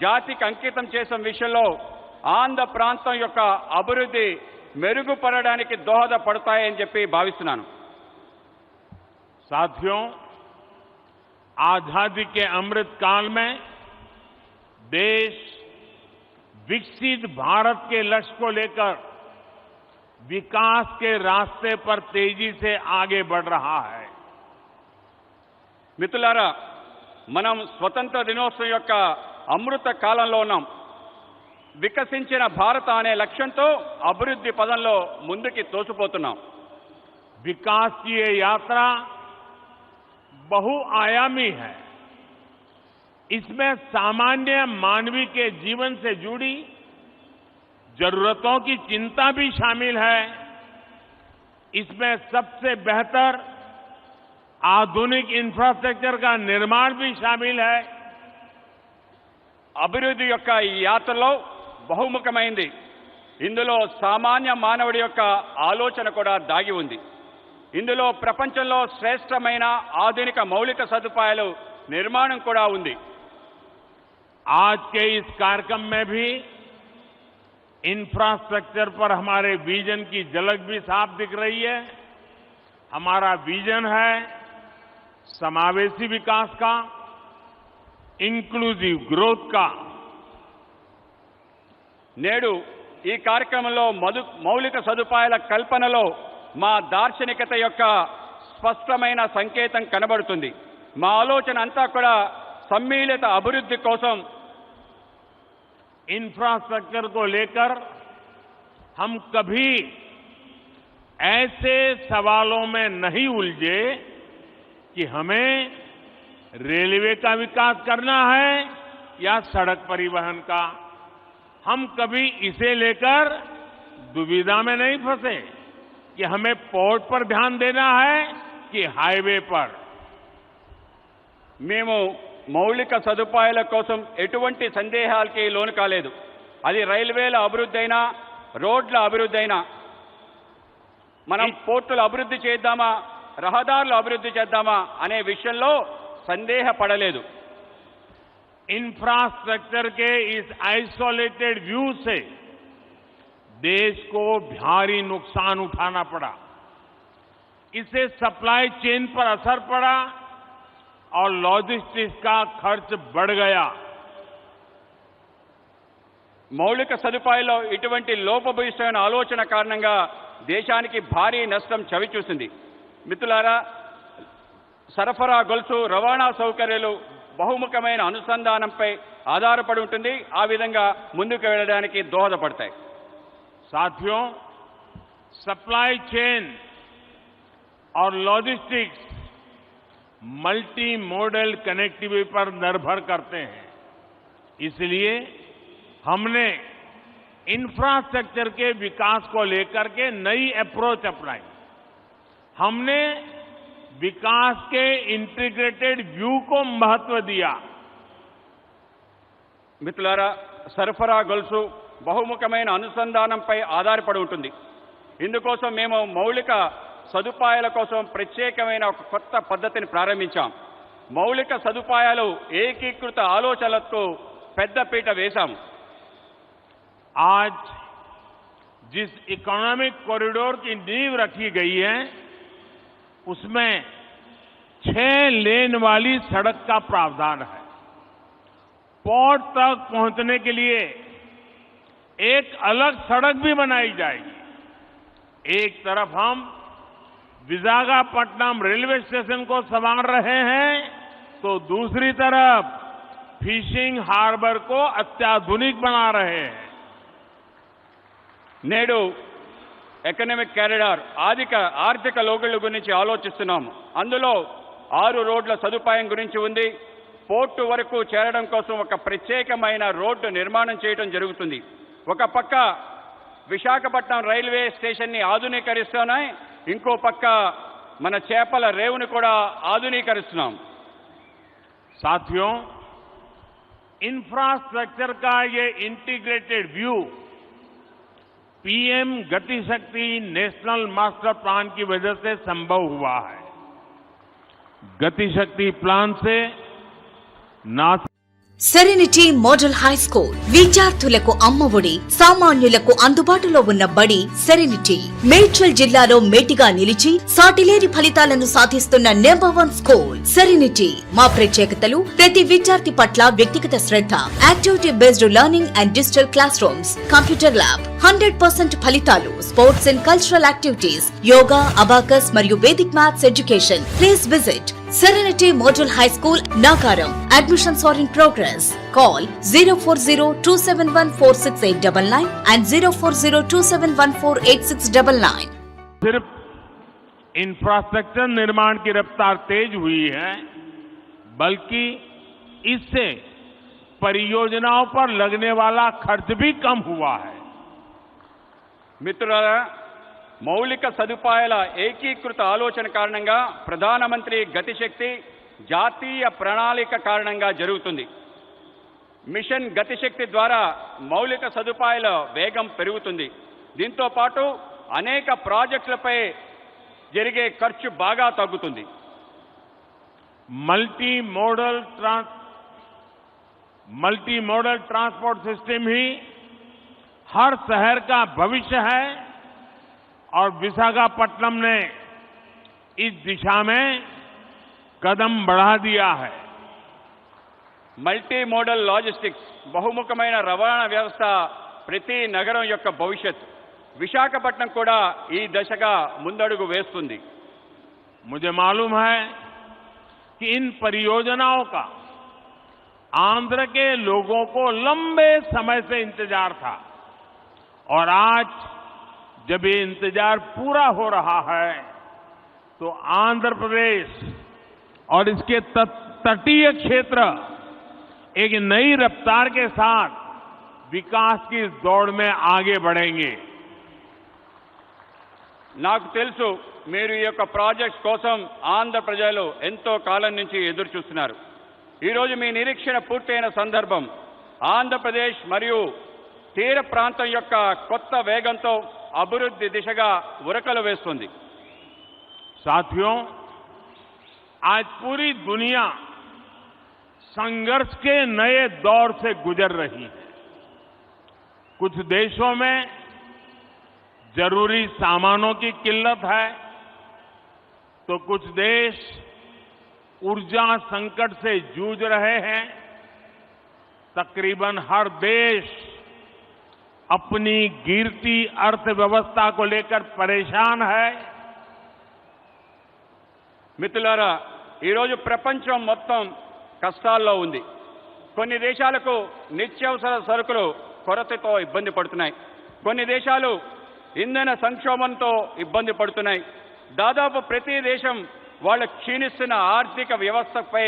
జాతికి అంకితం చేసిన విషయంలో ఆంధ్ర ప్రాంతం యొక్క అభివృద్ధి మెరుగుపడడానికి దోహదపడతాయని చెప్పి భావిస్తున్నాను. साथियों, आजादी के अमृत काल में देश विकसित भारत के लक्ष्य को लेकर विकास के रास्ते पर तेजी से आगे बढ़ रहा है. మిత్రులారా, మనం స్వతంత్ర దినోత్సవం యొక్క అమృత కాలంలో ఉన్నాం. వికసించిన భారత అనే లక్ష్యంతో అభివృద్ధి పదంలో ముందుకి తోసిపోతున్నాం. विकास की ये यात्रा बहुआयामी है. इसमें सामान्य मानवी के जीवन से जुड़ी जरूरतों की चिंता भी शामिल है. इसमें सबसे बेहतर आधुनिक इंफ्रास्ट्रक्चर का निर्माण भी शामिल है. అభివృద్ధి యొక్క ఈ యాత్రలో బహుముఖమైంది. ఇందులో సామాన్య మానవుడి యొక్క ఆలోచన కూడా దాగి ఉంది. ఇందులో ప్రపంచంలో శ్రేష్టమైన ఆధునిక మౌలిక సదుపాయాలు నిర్మాణం కూడా ఉంది. आज के इस कार्यक्रम में भी इंफ्रास्ट्रक्चर पर हमारे विजन की झलक भी साफ दिख रही है. हमारा विजन है समावेशी विकास का, इंक्लूसिव ग्रोथ का. నేడు ఈ కార్యక్రమంలో మౌలిక సదుపాయాల కల్పనలో మా దార్శనికత యొక్క స్పష్టమైన సంకేతం కనబడుతుంది. మా ఆలోచన అంతా కూడా సమ్మిళిత అభివృద్ధి కోసం. इंफ्रास्ट्रक्चर को लेकर हम कभी ऐसे सवालों में नहीं उलझे कि हमें रेलवे का विकास करना है या सड़क परिवहन का. हम कभी इसे लेकर दुविधा में नहीं फंसे कि हमें पोर्ट पर ध्यान देना है कि हाईवे पर. మేము మౌలిక సదుపాయాల కోసం ఎటువంటి సందేహాలకి లోను కాలేదు. అది రైల్వేల అభివృద్ధి అయినా, రోడ్ల అభివృద్ధి అయినా, మనం పోర్టుల అభివృద్ధి చేద్దామా, రహదారుల అభివృద్ధి చేద్దామా అనే విషయంలో సందేహపడలేదు. इंफ्रास्ट्रक्चर के इस आइसोलेटेड व्यू से देश को भारी नुकसान उठाना पड़ा. इससे सप्लाई चेन पर असर पड़ा और लॉजिस्टिक्स का खर्च बढ़ गया. మౌలిక సదుపాయాల్లో ఇటువంటి లోపభూయిష్టమైన ఆలోచన కారణంగా దేశానికి భారీ నష్టం చవిచూసింది. మిత్రులారా, సరఫరా గొలుసు, రవాణా సౌకర్యాలు బహుముఖమైన అనుసంధానంపై ఆధారపడి ఉంటుంది. ఆ విధంగా ముందుకు వెళ్ళడానికి దోహదపడతాయి. साथियों, सप्लाई चेन और लॉजिस्टिक्स मल्टी मॉडल कनेक्टिविटी पर निर्भर करते हैं. इसलिए हमने इंफ्रास्ट्रक्चर के विकास को लेकर के नई अप्रोच अपनाई. हमने विकास के इंटीग्रेटेड व्यू को महत्व दिया. మిత్రులారా, సరఫరా గొలుసు బహుముఖమైన అనుసంధానంపై ఆధారపడి ఉంటుంది. ఇందుకోసం మేము మౌలిక సదుపాయాల కోసం ప్రత్యేకమైన ఒక కొత్త పద్ధతిని ప్రారంభించాం. మౌలిక సదుపాయాలు ఏకీకృత ఆలోచనలకు పెద్దపీట వేశాము. आज जिस इकोनॉमिक कॉरिडोर की नींव रखी गई है उसमें 6 लेन वाली सड़क का प्रावधान है. पोर्ट तक पहुंचने के लिए एक अलग सड़क भी बनाई जाएगी. एक तरफ हम विशाखापट्टनम रेलवे स्टेशन को संवार रहे हैं तो दूसरी तरफ फिशिंग हार्बर को अत्याधुनिक बना रहे हैं. నేడు ఎకనామిక్ కారిడార్ ఆర్థిక లోగుల గురించి ఆలోచిస్తున్నాము. అందులో 6 రోడ్ల సదుపాయం గురించి ఉంది. పోర్టు వరకు చేరడం కోసం ఒక ప్రత్యేకమైన రోడ్డు నిర్మాణం చేయడం జరుగుతుంది. ఒక పక్క విశాఖపట్నం రైల్వే స్టేషన్ని ఆధునీకరిస్తూనే ఇంకో పక్క మన చేపల రేవుని కూడా ఆధునీకరిస్తున్నాం. साथियों, इंफ्रास्ट्रक्चर का ये इंटीग्रेटेड व्यू पीएम गति शक्ति नेशनल मास्टर प्लान की वजह से संभव हुआ है. गति शक्ति प्लान से ना సెరెనిటీ మోడల్ హై స్కూల్ విద్యార్థులకు అమ్మఒడి, సామాన్యులకు అందుబాటులో ఉన్న బడి సెరెనిటీ. మేడ్చల్ జిల్లాలో మేటిగా నిలిచి సాటిలేని ఫలితాలను సాధిస్తున్న నంబర్ 1 స్కూల్ సెరెనిటీ. మా ప్రత్యేకతలు ప్రతి విద్యార్థి పట్ల వ్యక్తిగత శ్రద్ధ, activity based learning and digital classrooms, computer lab, 100% ఫలితాలు, sports and cultural activities, yoga, abacus మరియు Vedic maths education. Please visit Serenity Model High School, Nagaram. Admissions are in progress. Call 040-271-46899 and 040-271-48699. सिर्फ इंफ्रास्ट्रक्चर निर्माण की रफ्तार तेज हुई है, बल्कि इससे परियोजनाओं पर लगने वाला खर्च भी कम हुआ है. మిత్రులారా, మౌలిక సదుపాయాల ఏకీకృత ఆలోచన కారణంగా ప్రధానమంత్రి గతిశక్తి జాతీయ ప్రణాళిక కారణంగా జరుగుతుంది. మిషన్ గతిశక్తి ద్వారా మౌలిక సదుపాయాల వేగం పెరుగుతుంది. దీంతో పాటు అనేక ప్రాజెక్టులపై జరిగే ఖర్చు బాగా తగ్గుతుంది. मल्टी मॉडल ट्रांसपोर्ट सिस्टम ही हर शहर का भविष्य है और विशाखापट्टनम ने इस दिशा में कदम बढ़ा दिया है. మల్టీ మోడల్ లాజిస్టిక్స్ బహుముఖమైన రవాణా వ్యవస్థ ప్రతి నగరం యొక్క భవిష్యత్. విశాఖపట్నం కూడా ఈ దశగా ముందడుగు వేస్తుంది. मुझे मालूम है कि इन परियोजनाओं का आंध्र के लोगों को लंबे समय से इंतजार था और आज जब ये इंतजार पूरा हो रहा है तो आंध्र प्रदेश और इसके तटीय क्षेत्र एक नई रफ्तार के साथ विकास की इस दौड़ में आगे बढ़ेंगे. నాకు తెలుసు మీరు ఈ యొక్క ప్రాజెక్ట్స్ కోసం ఆంధ్ర ప్రజలు ఎంతో కాలం నుంచి ఎదురు చూస్తున్నారు. ఈరోజు మీ నిరీక్షణ పూర్తయిన సందర్భం ఆంధ్రప్రదేశ్ మరియు తీర ప్రాంతం యొక్క కొత్త వేగంతో అభివృద్ధి దిశగా ఉరకలు వేస్తుంది. साथियों, आज पूरी दुनिया संघर्ष के नए दौर से गुजर रही है. कुछ देशों में जरूरी सामानों की किल्लत है तो कुछ देश ऊर्जा संकट से जूझ रहे हैं. तकरीबन हर देश अपनी गिरती अर्थव्यवस्था को लेकर परेशान है. మిత్రులారా, ఈరోజు ప్రపంచం మొత్తం కష్టాల్లో ఉంది. కొన్ని దేశాలకు నిత్యావసర సరుకులు కొరతతో ఇబ్బంది పడుతున్నాయి. కొన్ని దేశాలు ఇంధన సంక్షోభంతో ఇబ్బంది పడుతున్నాయి. దాదాపు ప్రతి దేశం వాళ్ళ క్షీణిస్తున్న ఆర్థిక వ్యవస్థపై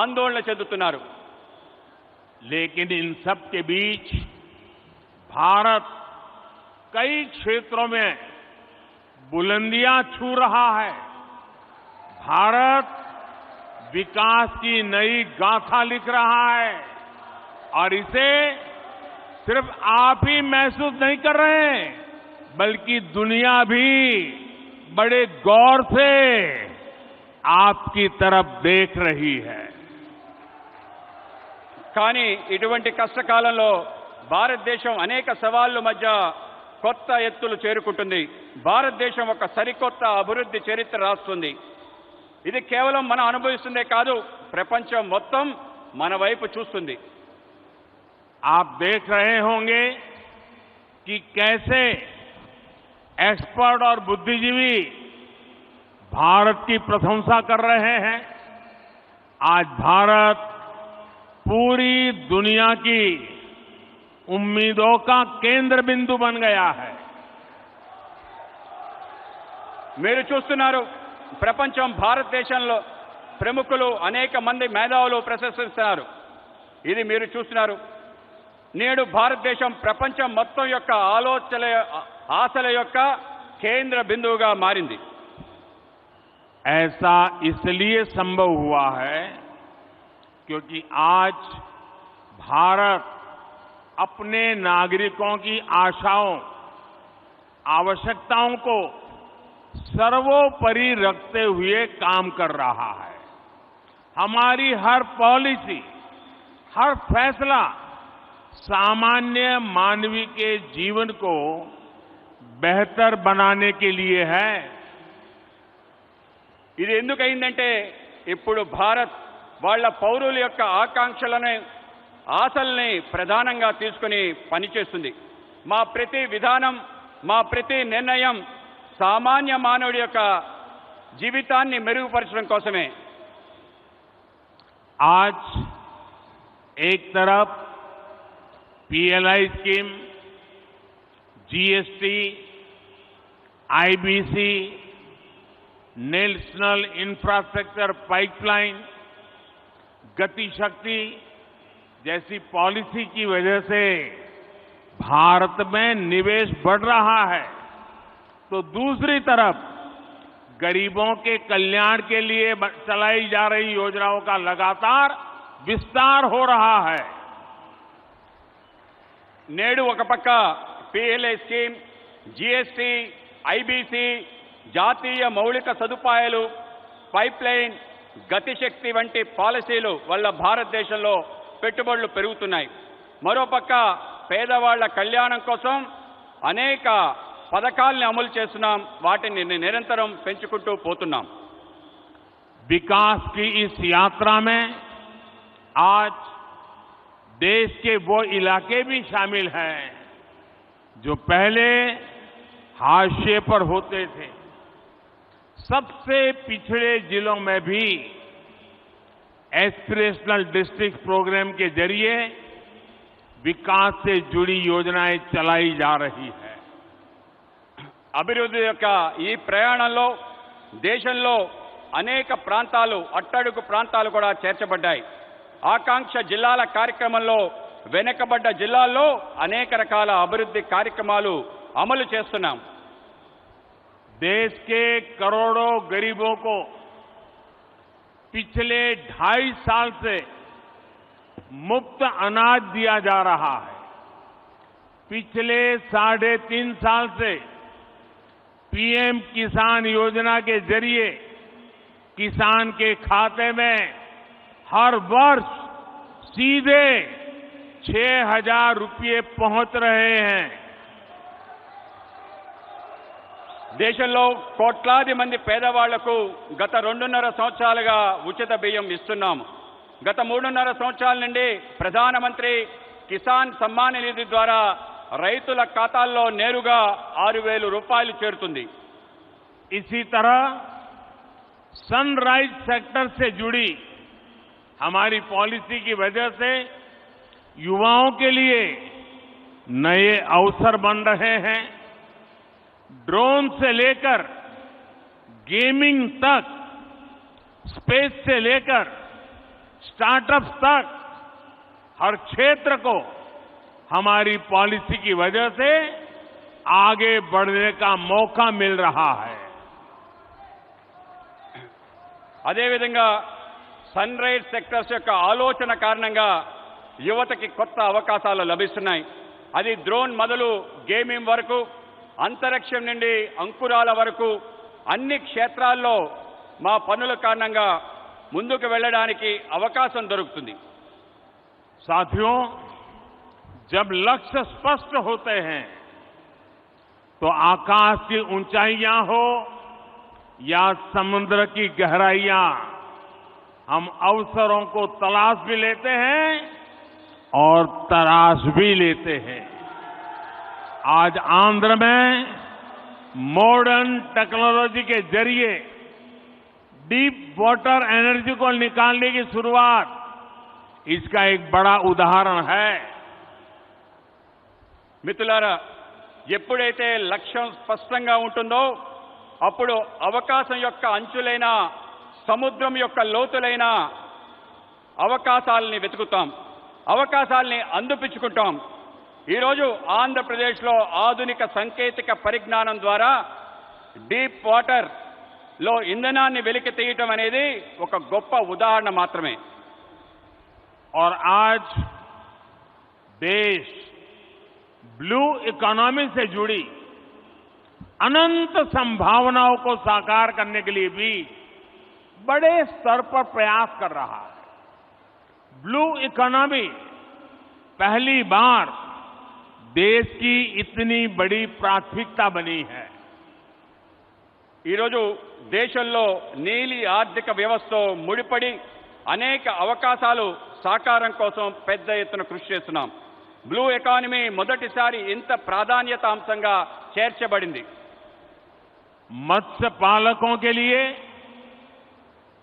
ఆందోళన చెందుతున్నారు. लेकिन इन सब के बीच भारत कई क्षेत्रों में बुलंदियां छू रहा है. भारत विकास की नई गाथा लिख रहा है और इसे सिर्फ आप ही महसूस नहीं कर रहे हैं, बल्कि दुनिया भी बड़े गौर से आपकी तरफ देख रही है. కానీ ఇటువంటి కష్టకాలంలో భారతదేశం అనేక సవాళ్ల మధ్య కొత్త ఎత్తులు చేరుకుంటుంది. భారతదేశం ఒక సరికొత్త అభివృద్ధి చరిత్ర రాస్తుంది. ఇది కేవలం మనం అనుభవిస్తుందే కాదు, ప్రపంచం మొత్తం మన వైపు చూస్తుంది. आप देख रहे होंगे कि कैसे एक्सपर्ट और बुद्धिजीवी भारत की प्रशंसा कर रहे हैं. आज भारत पूरी दुनिया की उम्मीदों का केंद्र बिंदु बन गया है. మీరు చూస్తున్నారు, ప్రపంచం భారతదేశంలో ప్రముఖులు అనేక మంది మేధావులు ప్రశంసిస్తున్నారు. ఇది మీరు చూస్తున్నారు. నేడు భారతదేశం ప్రపంచం మొత్తం యొక్క ఆశల యొక్క కేంద్ర బిందువుగా మారింది. ऐसा इसलिए संभव हुआ है क्योंकि आज भारत अपने नागरिकों की आशाओं, आवश्यकताओं को सर्वोपरि रखते हुए काम कर रहा है। हमारी हर पॉलिसी, हर फैसला सामान्य मानवी के जीवन को बेहतर बनाने के लिए है। ఇది ఎందుకైందంటే ఇప్పుడు భారత్ వాళ్ళ పౌరుల యొక్క ఆకాంక్షలను, ఆశల్ని ప్రధానంగా తీసుకుని పనిచేస్తుంది. మా ప్రతి విధానం, మా ప్రతి నిర్ణయం సామాన్య మానవుడి యొక్క జీవితాన్ని మెరుగుపరచడం కోసమే. आज एक तरफ PLI scheme, GST, IBC, national infrastructure pipeline, गति शक्ति जैसी पॉलिसी की वजह से भारत में निवेश बढ़ रहा है, तो दूसरी तरफ गरीबों के कल्याण के लिए चलाई जा रही योजनाओं का लगातार विस्तार हो रहा है। నేడు ఒక పక్క పిఎల్ఐ స్కీమ్, జీఎస్టీ, ఐబీసీ, జాతీయ మౌలిక సదుపాయాలు, పైప్ లైన్, గతిశక్తి వంటి పాలసీలు వల్ల భారతదేశంలో పెట్టుబడులు పెరుగుతున్నాయి. మరోపక్క పేదవాళ్ల కళ్యాణం కోసం అనేక పథకాలను అమలు చేస్తున్నాం. వాటిని నిరంతరం పెంచుకుంటూ పోతున్నాం. विकास की इस यात्रा में आज देश के वो इलाके भी शामिल हैं जो पहले हाशिए पर होते थे। सबसे पिछड़े जिलों में भी एस्पिरेशनल डिस्ट्रिक्ट प्रोग्राम के जरिए विकास से जुड़ी योजनाएं चलाई जा रही है। అభివృద్ధి యొక్క ఈ ప్రయాణంలో దేశంలో అనేక ప్రాంతాలు, అట్టడుగు ప్రాంతాలు కూడా చేర్చబడ్డాయి. ఆకాంక్ష జిల్లాల కార్యక్రమంలో వెనుకబడ్డ జిల్లాల్లో అనేక రకాల అభివృద్ధి కార్యక్రమాలు అమలు చేస్తున్నాం. देश के करोड़ों गरीबों को पिछले 2.5 साल से मुफ्त अनाज दिया जा रहा है। पिछले 3.5 साल से पीएम किसान योजना के जरिए किसान के खाते में हर वर्ष सीधे 6,000 रुपये पहुंच रहे हैं। దేశంలో కోట్లాది మంది పేదవాళ్లకు గత 2.5 సంవత్సరాలుగా ఉచిత బియ్యం ఇస్తున్నాము. గత 3.5 సంవత్సరాల నుండి ప్రధానమంత్రి కిసాన్ సమ్మాన్ నిధి ద్వారా రైతుల ఖాతాల్లో నేరుగా 6,000 రూపాయలు చేరుతుంది. इसी तरह सनराइज सेक्टर से जुड़ी हमारी पॉलिसी की वजह से युवाओं के लिए नए अवसर बन रहे हैं। ड्रोन से लेकर गेमिंग तक, स्पेस से लेकर स्टार्टअप्स तक हर क्षेत्र को हमारी पॉलिसी की वजह से आगे बढ़ने का मौका मिल रहा है। అదేవిధంగా సన్ రైజ్ సెక్టర్స్ యొక్క ఆలోచన కారణంగా యువతకి కొత్త అవకాశాలు లభిస్తున్నాయి. అది డ్రోన్ మొదలు గేమింగ్ వరకు, అంతరిక్షం నుండి అంకురాల వరకు అన్ని క్షేత్రాల్లో మా పనుల కారణంగా ముందుకు వెళ్ళడానికి అవకాశం దొరుకుతుంది. साथियों, जब लक्ष्य स्पष्ट होते हैं तो आकाश की ऊंचाइयां हो या समुद्र की गहराइयां, हम अवसरों को तलाश भी लेते हैं और तराश भी लेते हैं। आज आंध्र में मॉडर्न टेक्नोलॉजी के जरिए डीप वाटर एनर्जी को निकालने की शुरुआत इसका एक बड़ा उदाहरण है। మిత్రులారా, ఎప్పుడైతే లక్ష్యం స్పష్టంగా ఉంటుందో అప్పుడు అవకాశం యొక్క అంచులైన, సముద్రం యొక్క లోతులైన అవకాశాలని వెతుకుతాం, అవకాశాలని అందిపుచ్చుకుంటాం. ఈరోజు ఆంధ్రప్రదేశ్లో ఆధునిక సాంకేతిక పరిజ్ఞానం ద్వారా డీప్ వాటర్ లో ఇంధనాన్ని వెలికి తీయటం అనేది ఒక గొప్ప ఉదాహరణ మాత్రమే. और आज देश ब्लू इकोनॉमी से जुड़ी अनंत संभावनाओं को साकार करने के लिए भी बड़े स्तर पर प्रयास कर रहा है. ब्लू इकोनॉमी पहली बार देश की इतनी बड़ी प्राथमिकता बनी है. ఈరోజు దేశంలో నీలి ఆర్థిక వ్యవస్థతో ముడిపడి అనేక అవకాశాలు సాకారం కోసం పెద్ద ఎత్తున కృషి చేస్తున్నాం. బ్లూ ఎకానమీ మొదటిసారి ఇంత ప్రాధాన్యత అంశంగా చేర్చబడింది. मत्स्य पालकों के लिए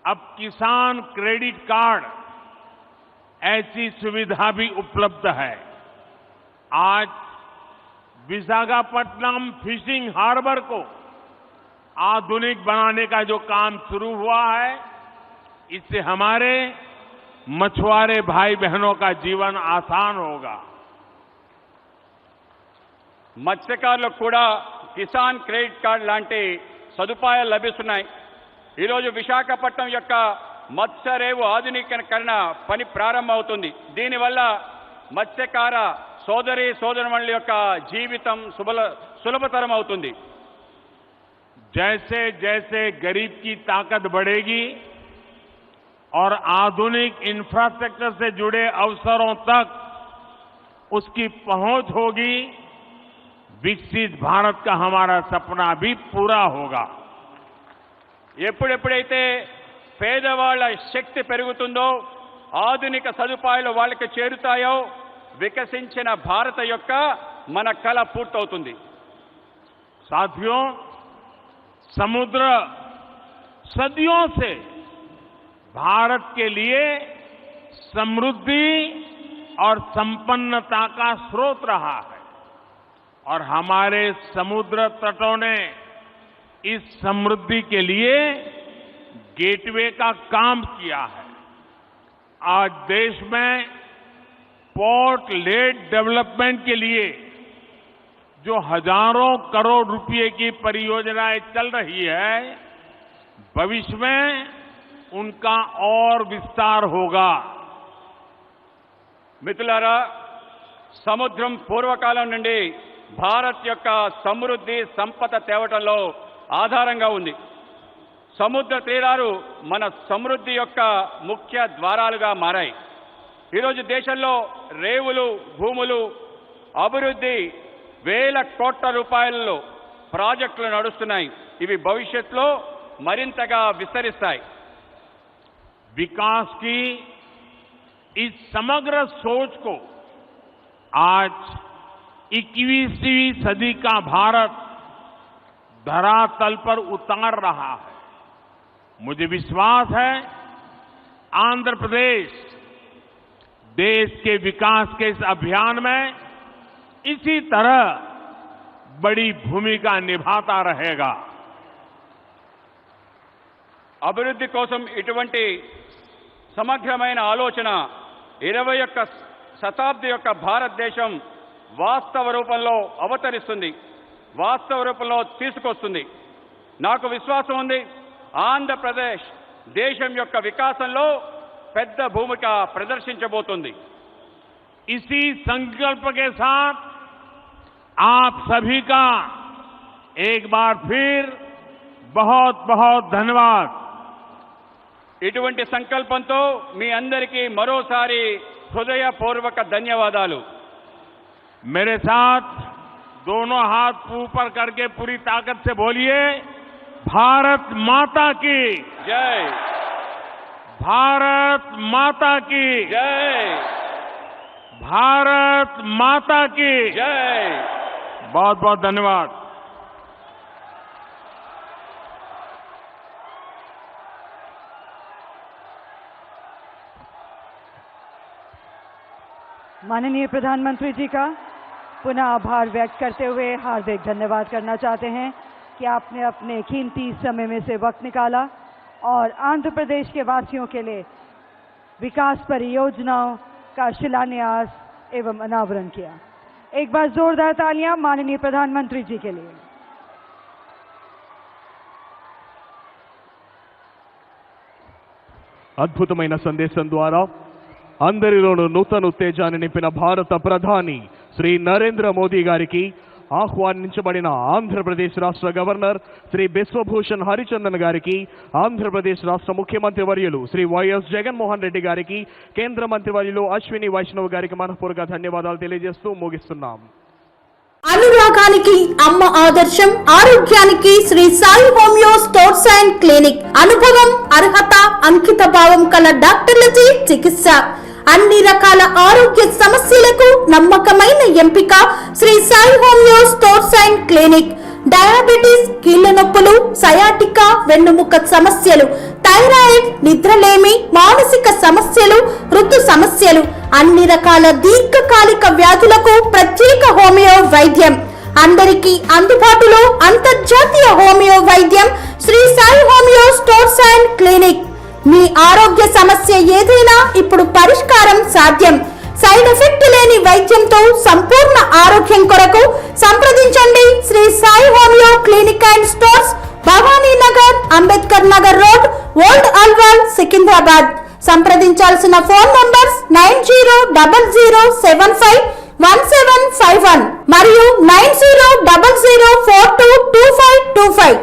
अब किसान क्रेडिट कार्ड ऐसी सुविधा भी उपलब्ध है. आज विशाखापट्टनम फिशिंग हार्बर को आधुनिक बनाने का जो काम शुरू हुआ है, इससे हमारे मछुआरे भाई बहनों का जीवन आसान होगा. మత్స్యకారులకు కూడా కిసాన్ క్రెడిట్ కార్డు లాంటి సదుపాయాలు లభిస్తున్నాయి. ఈరోజు విశాఖపట్నం యొక్క మత్స్యరేవు ఆధునీకరణ పని ప్రారంభమవుతుంది. దీనివల్ల మత్స్యకార సోదరి సోదరుల యొక్క జీవితం సులభతరం అవుతుంది. जैसे जैसे गरीब की ताकत बढ़ेगी और आधुनिक इंफ्रास्ट्रक्चर से जुड़े अवसरों तक उसकी पहुंच होगी, विकसित भारत का हमारा सपना भी पूरा होगा. ఎప్పుడెప్పుడైతే పేదవాళ్ల శక్తి పెరుగుతుందో, ఆధునిక సదుపాయాలు వాళ్ళకి చేరుతాయో, వికసించిన భారత యొక్క మన కల పూర్తవుతుంది. साथियों, समुद्र सदियों से भारत के लिए समृद्धि और संपन्नता का स्रोत रहा है और हमारे समुद्र तटों ने इस समृद्धि के लिए गेटवे का काम किया है. आज देश में पोर्ट लेड डेवलपमेंट के लिए जो हजारों करोड़ रुपए की परियोजनाएं चल रही है, भविष्य में उनका और विस्तार होगा. మిత్రులారా, సముద్రం పూర్వకాలం నుండి భారత్ యొక్క సమృద్ధి సంపద తేవటంలో ఆధారంగా ఉంది. సముద్ర తీరాలు మన సమృద్ధి యొక్క ముఖ్య ద్వారాలుగా మారాయి. ఈరోజు దేశంలో రేవులు, భూములు, అభివృద్ధి వేల కోట్ల రూపాయలలో ప్రాజెక్టులు నడుస్తున్నాయి. ఇవి భవిష్యత్తులో మరింతగా విస్తరిస్తాయి. विकास की इस समग्र सोच को आज 21वीं सदी का भारत धरातल पर उतार रहा है. मुझे विश्वास है आंध्र प्रदेश देश के विकास के इस अभियान में इसी तरह बड़ी भूमिका निभाता रहेगा. అభివృద్ధి కోసం ఇటువంటి సమగ్రమైన ఆలోచన 21వ శతాబ్ది యొక్క భారతదేశం వాస్తవ రూపంలో అవతరిస్తుంది, వాస్తవ రూపంలో తీసుకొస్తుంది. నాకు విశ్వాసం ఉంది, ఆంధ్రప్రదేశ్ దేశం యొక్క వికాసంలో పెద్ద భూమిక ప్రదర్శించబోతుంది. इसी संकल्प के साथ आप सभी का एक बार फिर बहुत बहुत धन्यवाद. ఇటువంటి సంకల్పంతో మీ అందరికీ మరోసారి హృదయపూర్వక ధన్యవాదాలు. मेरे साथ दोनों हाथ ऊपर करके पूरी ताकत से बोलिए, भारत माता की जय, भारत माता की जय, भारत माता की जय. बहुत बहुत धन्यवाद. माननीय प्रधानमंत्री जी का पुनः आभार व्यक्त करते हुए हार्दिक धन्यवाद करना चाहते हैं कि आपने अपने कीमती समय में से वक्त निकाला और आंध्र प्रदेश के वासियों के लिए विकास परियोजनाओं का शिलान्यास एवं अनावरण किया. एक बार जोरदार तालियां माननीय प्रधानमंत्री जी के लिए. అద్భుతమైన సందేశం ద్వారా అందరిలోనూ నూతన ఉత్తేజాన్ని నింపిన భారత ప్రధాని శ్రీ నరేంద్ర మోదీ గారికి ఆహ్వానించబడిన ఆంధ్రప్రదేశ్ రాష్ట్ర గవర్నర్ శ్రీ బిశ్వభూషణ్ హరిచందన్ గారికి, ఆంధ్రప్రదేశ్ రాష్ట్ర ముఖ్యమంత్రి వర్యులు శ్రీ వైఎస్ జగన్మోహన్ రెడ్డి గారికి, కేంద్ర మంత్రి వర్యులు అశ్విని వైష్ణవ్ గారికి మనపూర్వక ధన్యవాదాలు తెలియజేస్తూ ముగిస్తున్నాం. అనురాగానికి అమ్మ ఆదర్శం, ఆరోగ్యానికి Sri Sai homeo stores and clinic. అనుభవం, అర్హత, అంకిత భావం కల డాక్టర్లచే చికిత్స. అన్ని రకాల ఆరోగ్య సమస్యలకు నమ్మకమైన ఎంపిక Sri Sai homeo stores and clinic. Diabetes, కీళ్ల నొప్పులు, సయాటికా, వెన్నుముక్క సమస్యలు, థైరాయిడ్, నిద్రలేమి, మానసిక సమస్యలు, ఋతు సమస్యలు, అన్ని రకాల దీర్ఘకాలిక వ్యాధులకు ప్రత్యేక హోమియో వైద్యం. అందరికీ అందుబాటులో అంతర్జాతీయ హోమియో వైద్యం Shri Sai homeo stores and clinic. మీ ఆరోగ్య సమస్య ఏదైనా ఇప్పుడు పరిష్కారం సాధ్యం. సైడ్ ఎఫెక్ట్ లేని వైద్యంతో సంపూర్ణ ఆరోగ్యం కొరకు సంప్రదించండి Shri Sai homeo clinic and stores, Bhavani Nagar, Ambedkar Nagar road, old Alwal, Secunderabad. సంప్రదించాల్సిన ఫోన్ నంబర్స్ 9000751751 మరియు 9000422525.